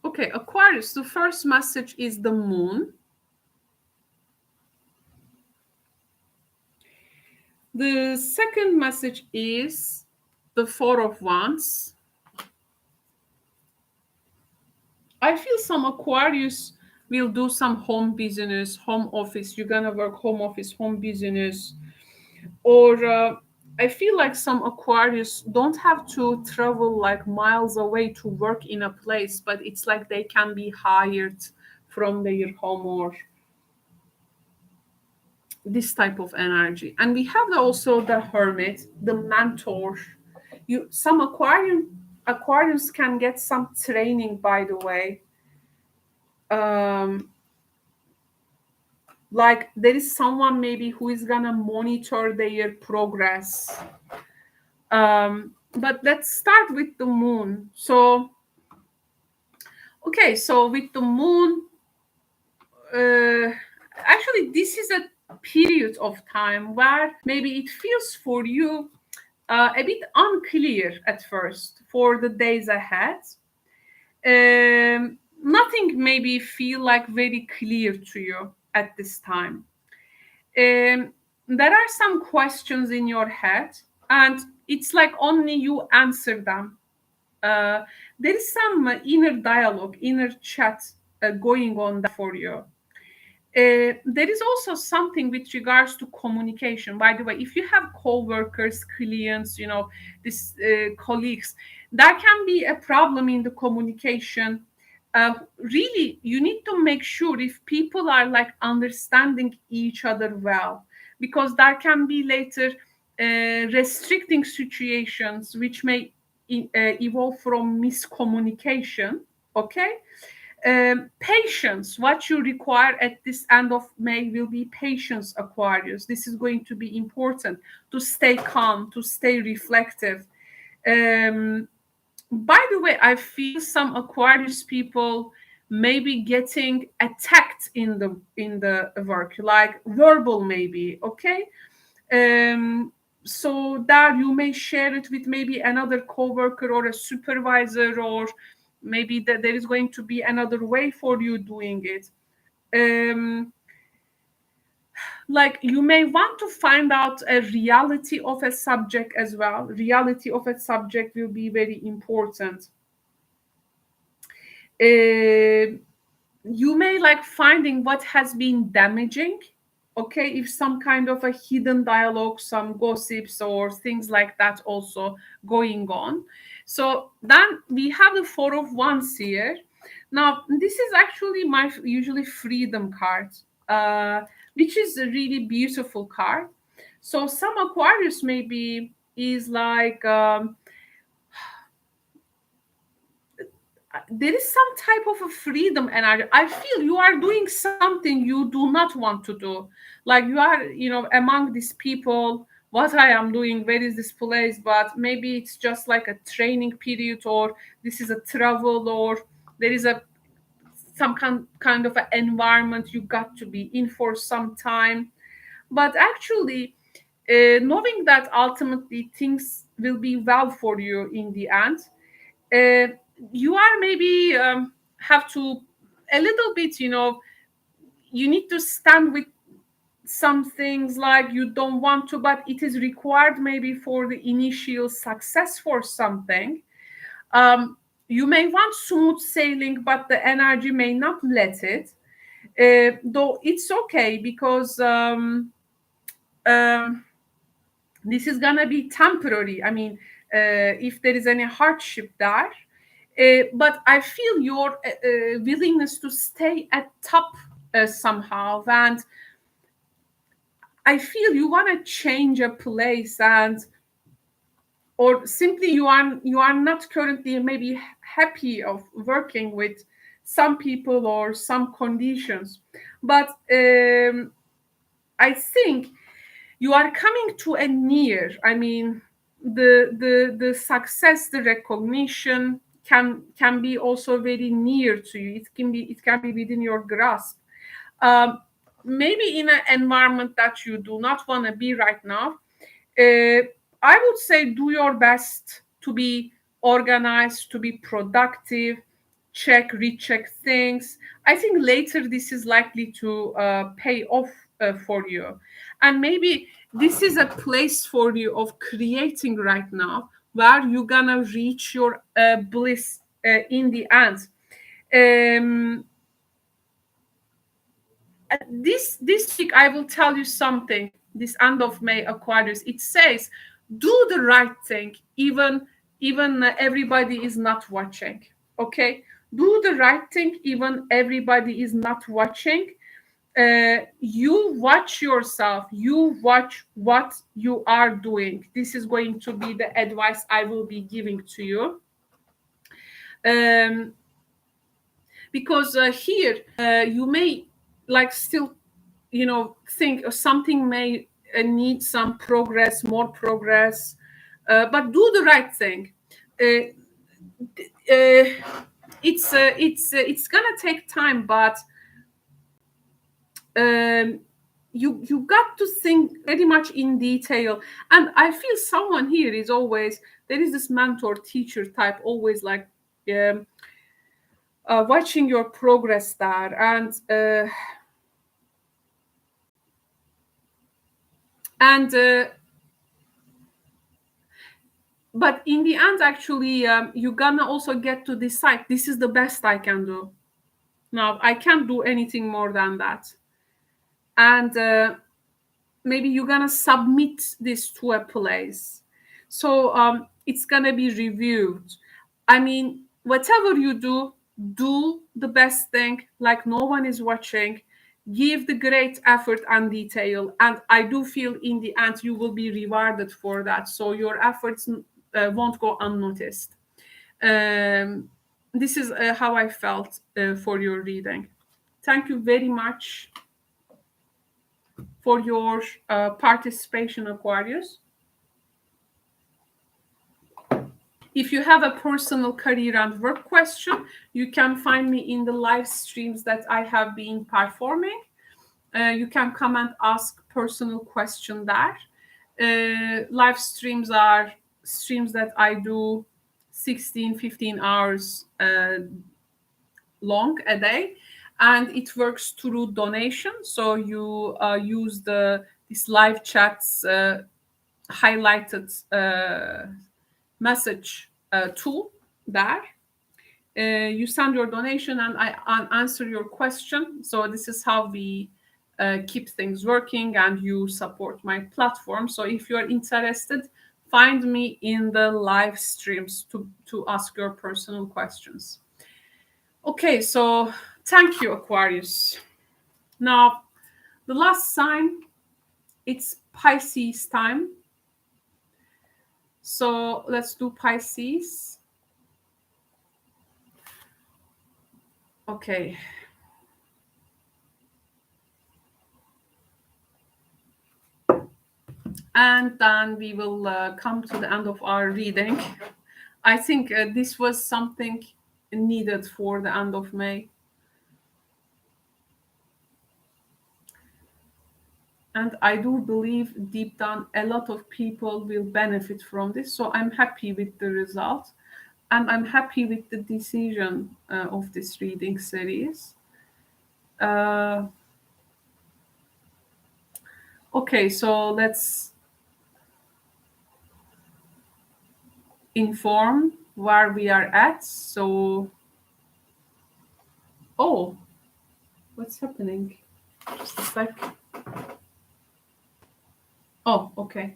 Okay, Aquarius, the first message is the moon. The second message is the Four of Wands. I feel some Aquarius will do some home business, home office. You're gonna work home office, home business. Or I feel like some Aquarius don't have to travel like miles away to work in a place, but it's like they can be hired from their home, or this type of energy. And we have also the Hermit, the mentor. Some Aquarius can get some training, by the way. Like there is someone maybe who is gonna monitor their progress. But let's start with the moon. So with the moon, actually this is a period of time where maybe it feels for you a bit unclear at first for the days ahead. Nothing maybe feel like very clear to you at this time. There are some questions in your head, and it's like only you answer them. There is some inner dialogue, inner chat going on for you. There is also something with regards to communication. By the way, if you have co-workers, clients, this colleagues, that can be a problem in the communication. Really, you need to make sure if people are like understanding each other well, because there can be later restricting situations which may evolve from miscommunication. Okay. Patience, what you require at this end of May will be patience, Aquarius. This is going to be important to stay calm, to stay reflective. By the way, I feel some Aquarius people may be getting attacked in the work, like verbal maybe. Okay. So that you may share it with maybe another coworker or a supervisor, or maybe that there is going to be another way for you doing it. Like you may want to find out a reality of a subject as well. Reality of a subject will be very important. You may like finding what has been damaging. Okay, if some kind of a hidden dialogue, some gossips or things like that also going on. So then we have the Four of Wands here. Now this is actually my usually freedom card, which is a really beautiful card. So some Aquarius maybe is like there is some type of a freedom energy. I feel you are doing something you do not want to do. Like you are, among these people, what I am doing, where is this place? But maybe it's just like a training period, or this is a travel, or there is some kind of an environment you got to be in for some time. But actually, knowing that ultimately things will be well for you in the end, you are maybe have to a little bit, you need to stand with some things like you don't want to, but it is required maybe for the initial success for something. You may want smooth sailing, but the energy may not let it. Though it's okay because this is gonna be temporary. I mean, if there is any hardship there, but I feel your willingness to stay at top somehow, and I feel you want to change a place, and or simply you are not currently maybe happy of working with some people or some conditions, but I think you are coming to a near. I mean, the success, the recognition can be also very near to you. It can be within your grasp. Um, Maybe in an environment that you do not want to be right now. I would say do your best to be organized, to be productive, recheck things. I think later this is likely to pay off for you. And maybe this is a place for you of creating right now where you're gonna reach your bliss in the end. Um, this week I will tell you something. This end of May, Aquarius, it says do the right thing even everybody is not watching. Okay, do the right thing even everybody is not watching. You watch yourself, you watch what you are doing. This is going to be the advice I will be giving to you. Because here you may like still think something may need some progress, more progress, but do the right thing. uh, it's gonna take time, but you got to think very much in detail. And I feel someone here is always, there is this mentor teacher type, always like watching your progress there. And but in the end, actually, you're gonna also get to decide, this is the best I can do. Now I can't do anything more than that. And maybe you're gonna submit this to a place. So it's gonna be reviewed. I mean, whatever you do, do the best thing, like no one is watching. give the great effort and detail, and I do feel in the end you will be rewarded for that, so your efforts won't go unnoticed. This is how I felt for your reading. Thank you very much for your participation, Aquarius. If you have a personal career and work question, you can find me in the live streams that I have been performing. You can come and ask personal question there. Live streams are streams that I do 15 hours long a day, and it works through donation. So you use this live chats highlighted message tool there. You send your donation and I answer your question. So this is how we keep things working, and you support my platform. So if you are interested, find me in the live streams to ask your personal questions. Okay, so thank you, Aquarius. Now, the last sign, it's Pisces time. So let's do Pisces. Okay. And then we will come to the end of our reading. I think this was something needed for the end of May. And I do believe deep down a lot of people will benefit from this. So I'm happy with the result. And I'm happy with the decision of this reading series. Okay, so let's inform where we are at. So, oh, what's happening? Just a sec. Oh, okay.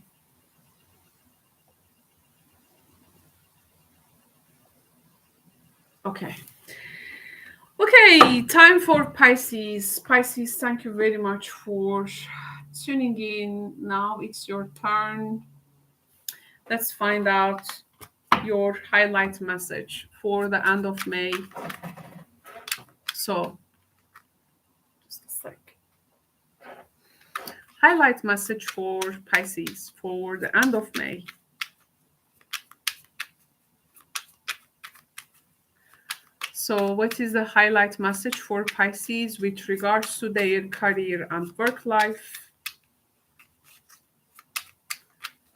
Okay. Okay, time for Pisces. Pisces, thank you very much for tuning in. Now it's your turn. Let's find out your highlight message for the end of May. So, just a sec. Highlight message for Pisces for the end of May. So what is the highlight message for Pisces with regards to their career and work life?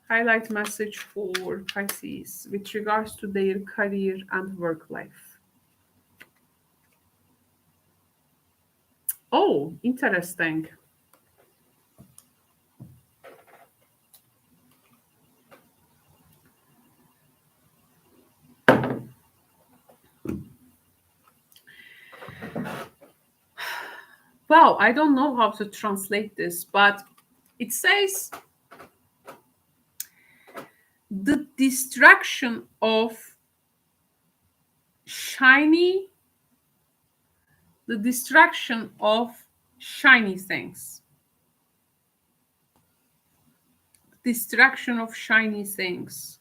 Highlight message for Pisces with regards to their career and work life. Oh, interesting. Well, I don't know how to translate this, but it says the distraction of shiny things. Distraction of shiny things.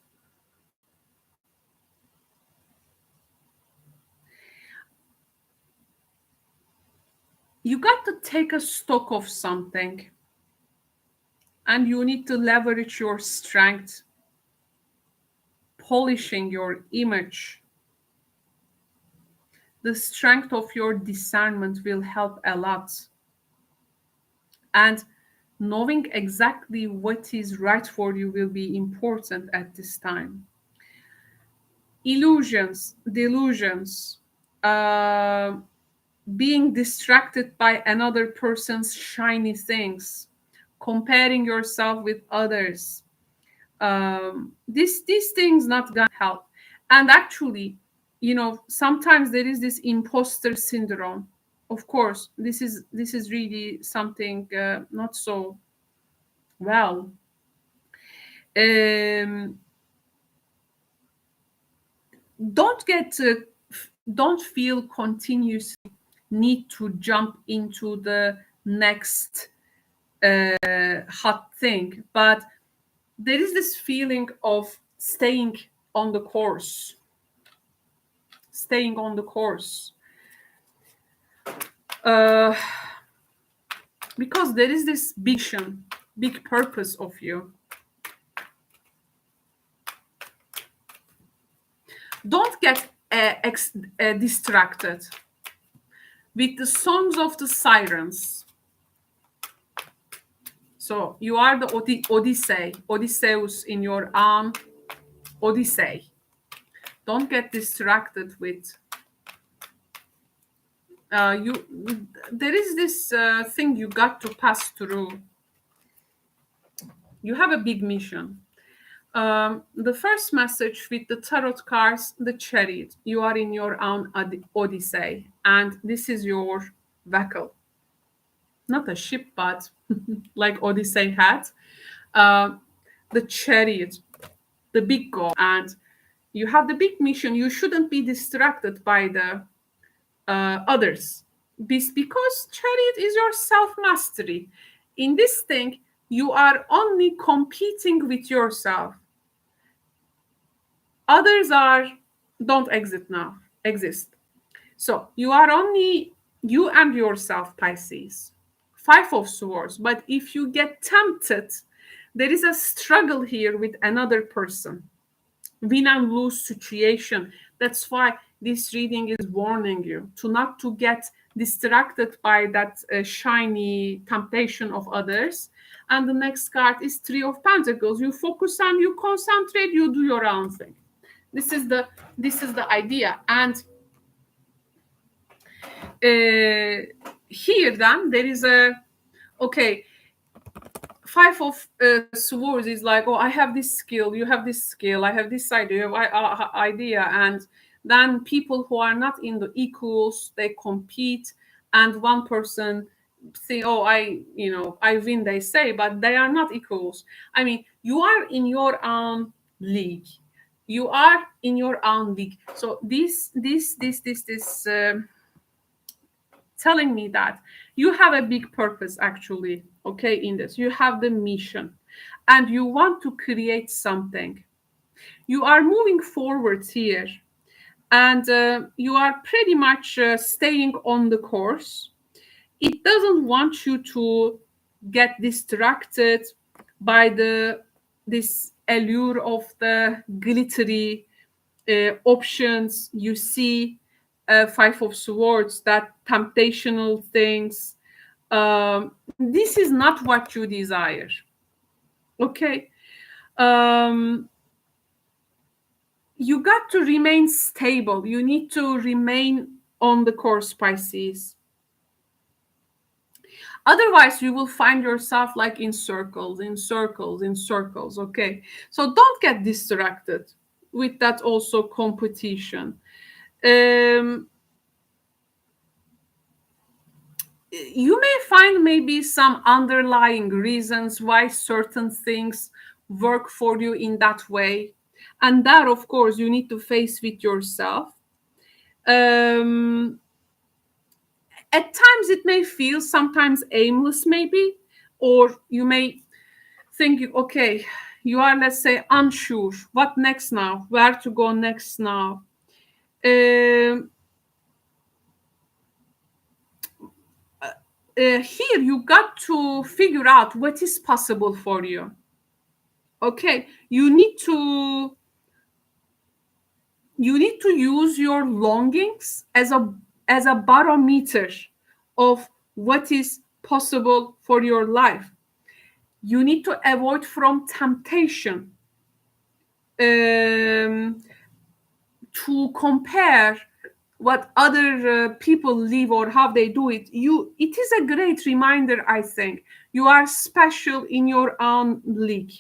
You got to take a stock of something, and you need to leverage your strength, polishing your image. The strength of your discernment will help a lot. And knowing exactly what is right for you will be important at this time. Illusions, delusions, being distracted by another person's shiny things, comparing yourself with others. These things not gonna help. And actually, sometimes there is this imposter syndrome. Of course, this is really something not so well. Don't feel continuously need to jump into the next hot thing, but there is this feeling of staying on the course. Staying on the course. Because there is this vision, big purpose of you. Don't get distracted with the songs of the sirens. So you are the Odysseus in your own Odyssey. Don't get distracted with there is this thing you got to pass through. You have a big mission. The first message with the tarot cards, the Chariot. You are in your own Odyssey, and this is your vehicle. Not a ship, but like Odyssey had. The Chariot, the big goal, and you have the big mission. You shouldn't be distracted by the others, because Chariot is your self-mastery. In this thing, you are only competing with yourself. Others don't exist. So you are only you and yourself, Pisces. 5 of Swords. But if you get tempted, there is a struggle here with another person. Win and lose situation. That's why this reading is warning you not to get distracted by that shiny temptation of others. And the next card is 3 of Pentacles. You focus on, you concentrate, you do your own thing. This is the idea. And here then there is okay, 5 of Swords is like, oh, I have this skill, you have this skill, I have this idea, and then people who are not in the equals, they compete, and one person say, oh, I win, they say, but they are not equals. I mean, you are in your own league. You are in your own league. So this telling me that you have a big purpose, actually, okay, in this. You have the mission, and you want to create something. You are moving forward here, and you are pretty much staying on the course. It doesn't want you to get distracted by this allure of the glittery options you see. 5 of Swords, that temptational things. This is not what you desire. Okay. You got to remain stable. You need to remain on the course, Pisces. Otherwise, you will find yourself like in circles. Okay. So don't get distracted with that also competition. You may find maybe some underlying reasons why certain things work for you in that way. And that, of course, you need to face with yourself. At times it may feel sometimes aimless, maybe, or you may think, okay, you are, let's say, unsure. What next now? Where to go next now? Here you got to figure out what is possible for you. Okay, you need to use your longings as a barometer of what is possible for your life. You need to avoid from temptation to compare what other people live or how they do it. It is a great reminder, I think. You are special in your own league.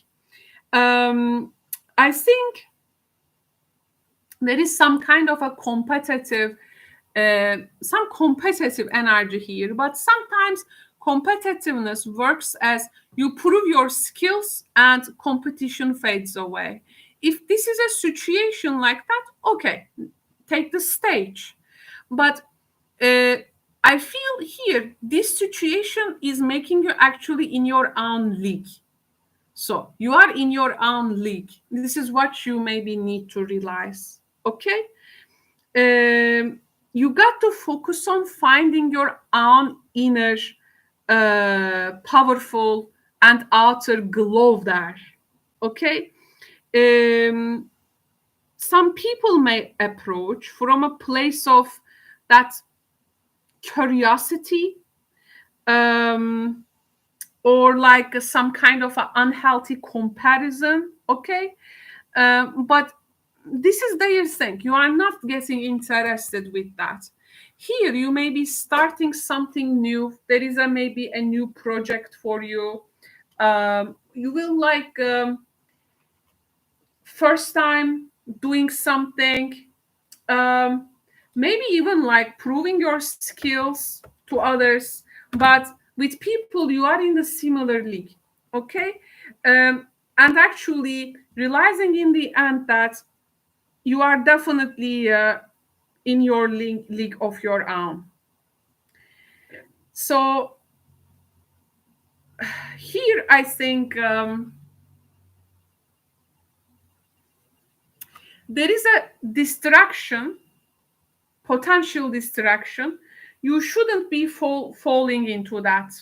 I think there is some kind of a competitive energy here, but sometimes competitiveness works as you prove your skills and competition fades away. If this is a situation like that, okay, take the stage. But I feel here this situation is making you actually in your own league. So you are in your own league. This is what you maybe need to realize. Okay? You got to focus on finding your own inner powerful and outer glow there. Okay? Um, some people may approach from a place of that curiosity, um, or like some kind of an unhealthy comparison. Okay, but this is their thing. You are not getting interested with that. Here you may be starting something new. There is a maybe a new project for you. You will like first time doing something, um, maybe even like proving your skills to others, but with people you are in the similar league. Okay, and actually realizing in the end that you are definitely in your league of your own. So here I think there is a distraction, potential distraction. You shouldn't be falling into that.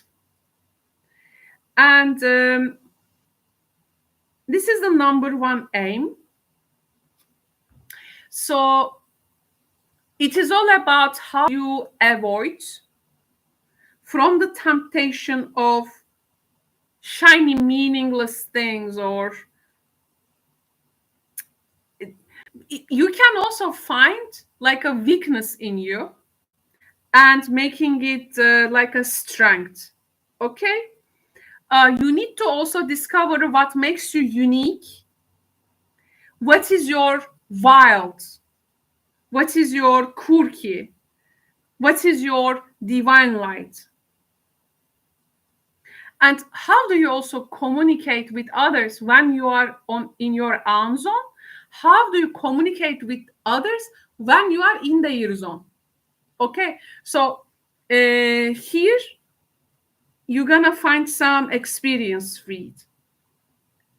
And this is the number one aim. So it is all about how you avoid from the temptation of shiny, meaningless things, or you can also find like a weakness in you and making it like a strength. Okay, you need to also discover what makes you unique, what is your wild, what is your quirky, what is your divine light, and how do you also communicate with others when you are on in your own zone. How do you communicate with others when you are in their zone? Okay, so here you're gonna find some experience read,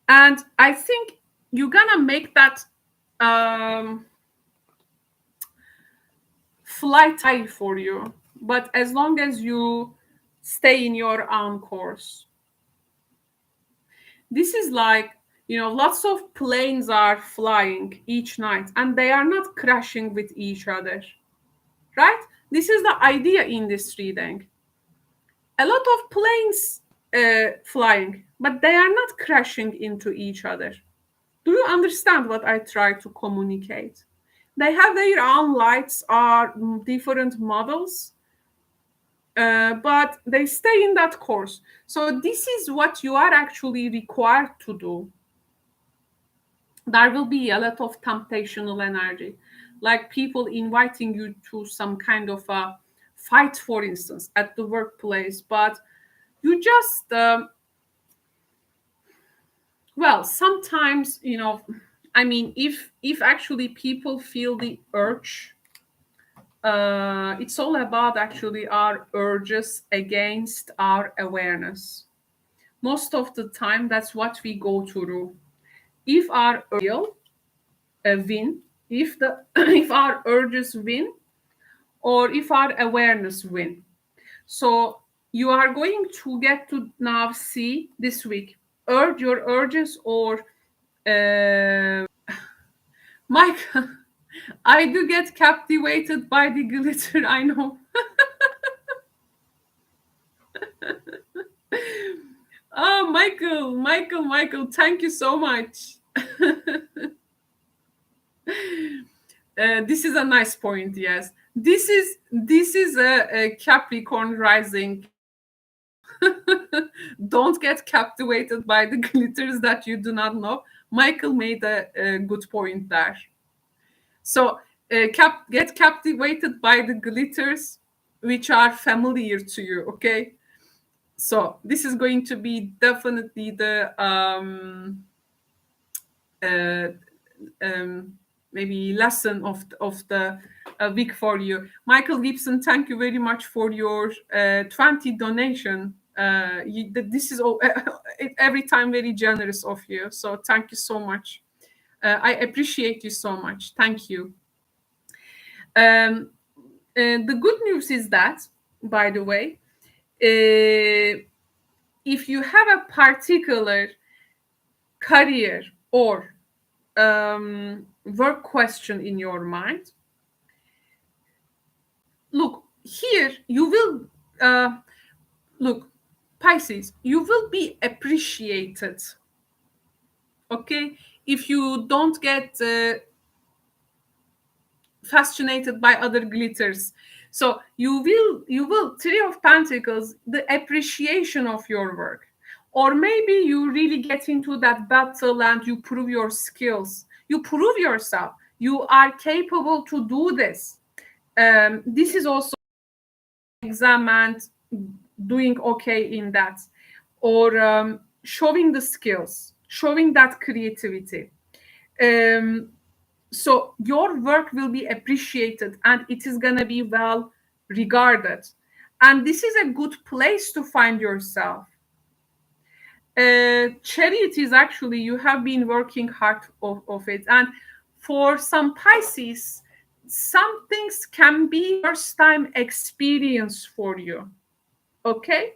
and I think you're gonna make that flight high for you, but as long as you stay in your own course. This is like, lots of planes are flying each night and they are not crashing with each other, right? This is the idea in this reading. A lot of planes flying, but they are not crashing into each other. Do you understand what I try to communicate? They have their own lights, are different models, but they stay in that course. So this is what you are actually required to do. There will be a lot of temptational energy, like people inviting you to some kind of a fight, for instance, at the workplace, but you just well, sometimes, I mean, if actually people feel the urge, it's all about actually our urges against our awareness. Most of the time that's what we go through. If our will win, if the if our urges win, or if our awareness win. So you are going to get to now see this week your urges, or Mike, I do get captivated by the glitter, I know. Oh, Michael, thank you so much. This is a nice point, yes. This is a Capricorn rising. Don't get captivated by the glitters that you do not know. Michael made a good point there. So get captivated by the glitters which are familiar to you. Okay, so this is going to be definitely the uh, maybe lesson of the week for you. Michael Gibson, thank you very much for your 20 donation. This is all, every time very generous of you. So thank you so much. I appreciate you so much. Thank you. The good news is that, by the way, if you have a particular career or work question in your mind, look, here you will, look, Pisces, you will be appreciated. Okay? If you don't get fascinated by other glitters. So you will, Three of Pentacles, the appreciation of your work. Or maybe you really get into that battle and you prove your skills. You prove yourself. You are capable to do this. This is also exam and doing okay in that. Or showing the skills, showing that creativity. So your work will be appreciated and it is going to be well regarded. And this is a good place to find yourself. Chariot is actually, you have been working hard of it. And for some Pisces, some things can be first time experience for you. Okay?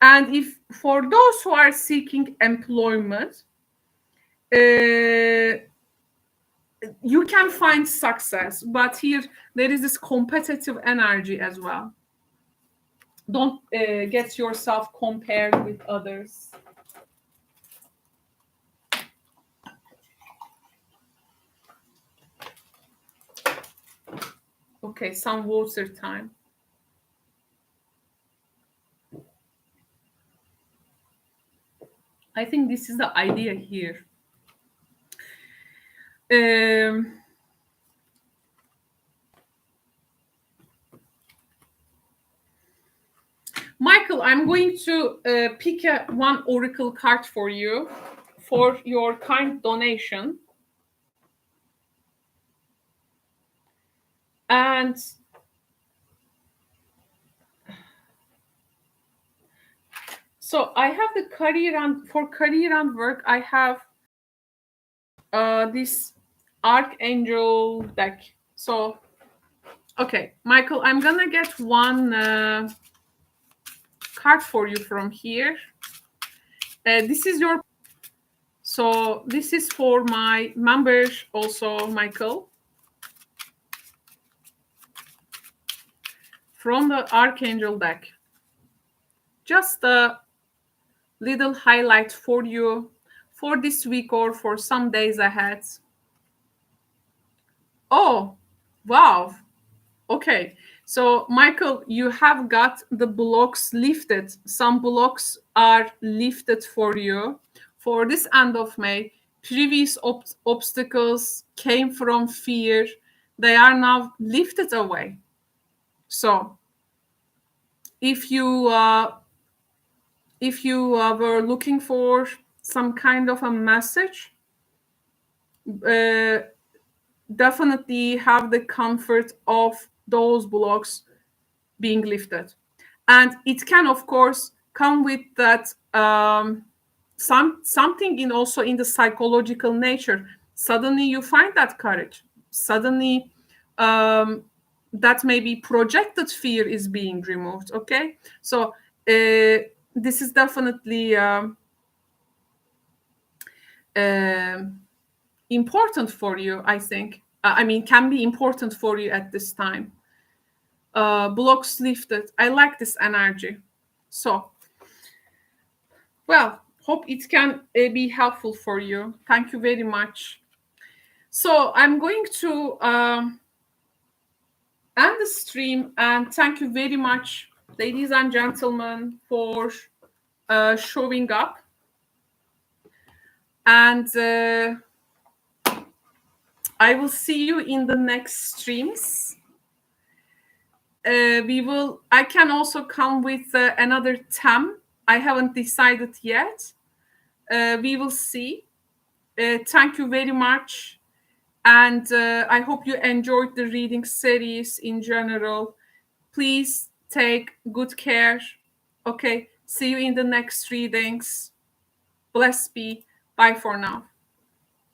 And if for those who are seeking employment, you can find success, but here there is this competitive energy as well. Don't get yourself compared with others. Okay, some water time. I think this is the idea here. Michael, I'm going to pick one oracle card for you for your kind donation. And so I have the career and for career and work, I have this Archangel deck. So, okay, Michael, I'm gonna get one card for you from here. This is your, so this is for my members also, Michael. From the Archangel deck. Just a little highlight for you for this week or for some days ahead. Oh, wow. Okay. So, Michael, you have got the blocks lifted. Some blocks are lifted for you for this end of May. Previous obstacles came from fear. They are now lifted away. So, if you were looking for some kind of a message, definitely have the comfort of those blocks being lifted. And it can, of course, come with that something in also in the psychological nature. Suddenly you find that courage. Suddenly that maybe projected fear is being removed. Okay, so this is definitely important for you, I think. I mean, can be important for you at this time. Blocks lifted. I like this energy. So, well, hope it can be helpful for you. Thank you very much. So I'm going to end the stream, and thank you very much, ladies and gentlemen, for showing up. And I will see you in the next streams. I can also come with another theme. I haven't decided yet. We will see. Thank you very much. And I hope you enjoyed the reading series in general. Please take good care. Okay, see you in the next readings. Bless be. Bye for now.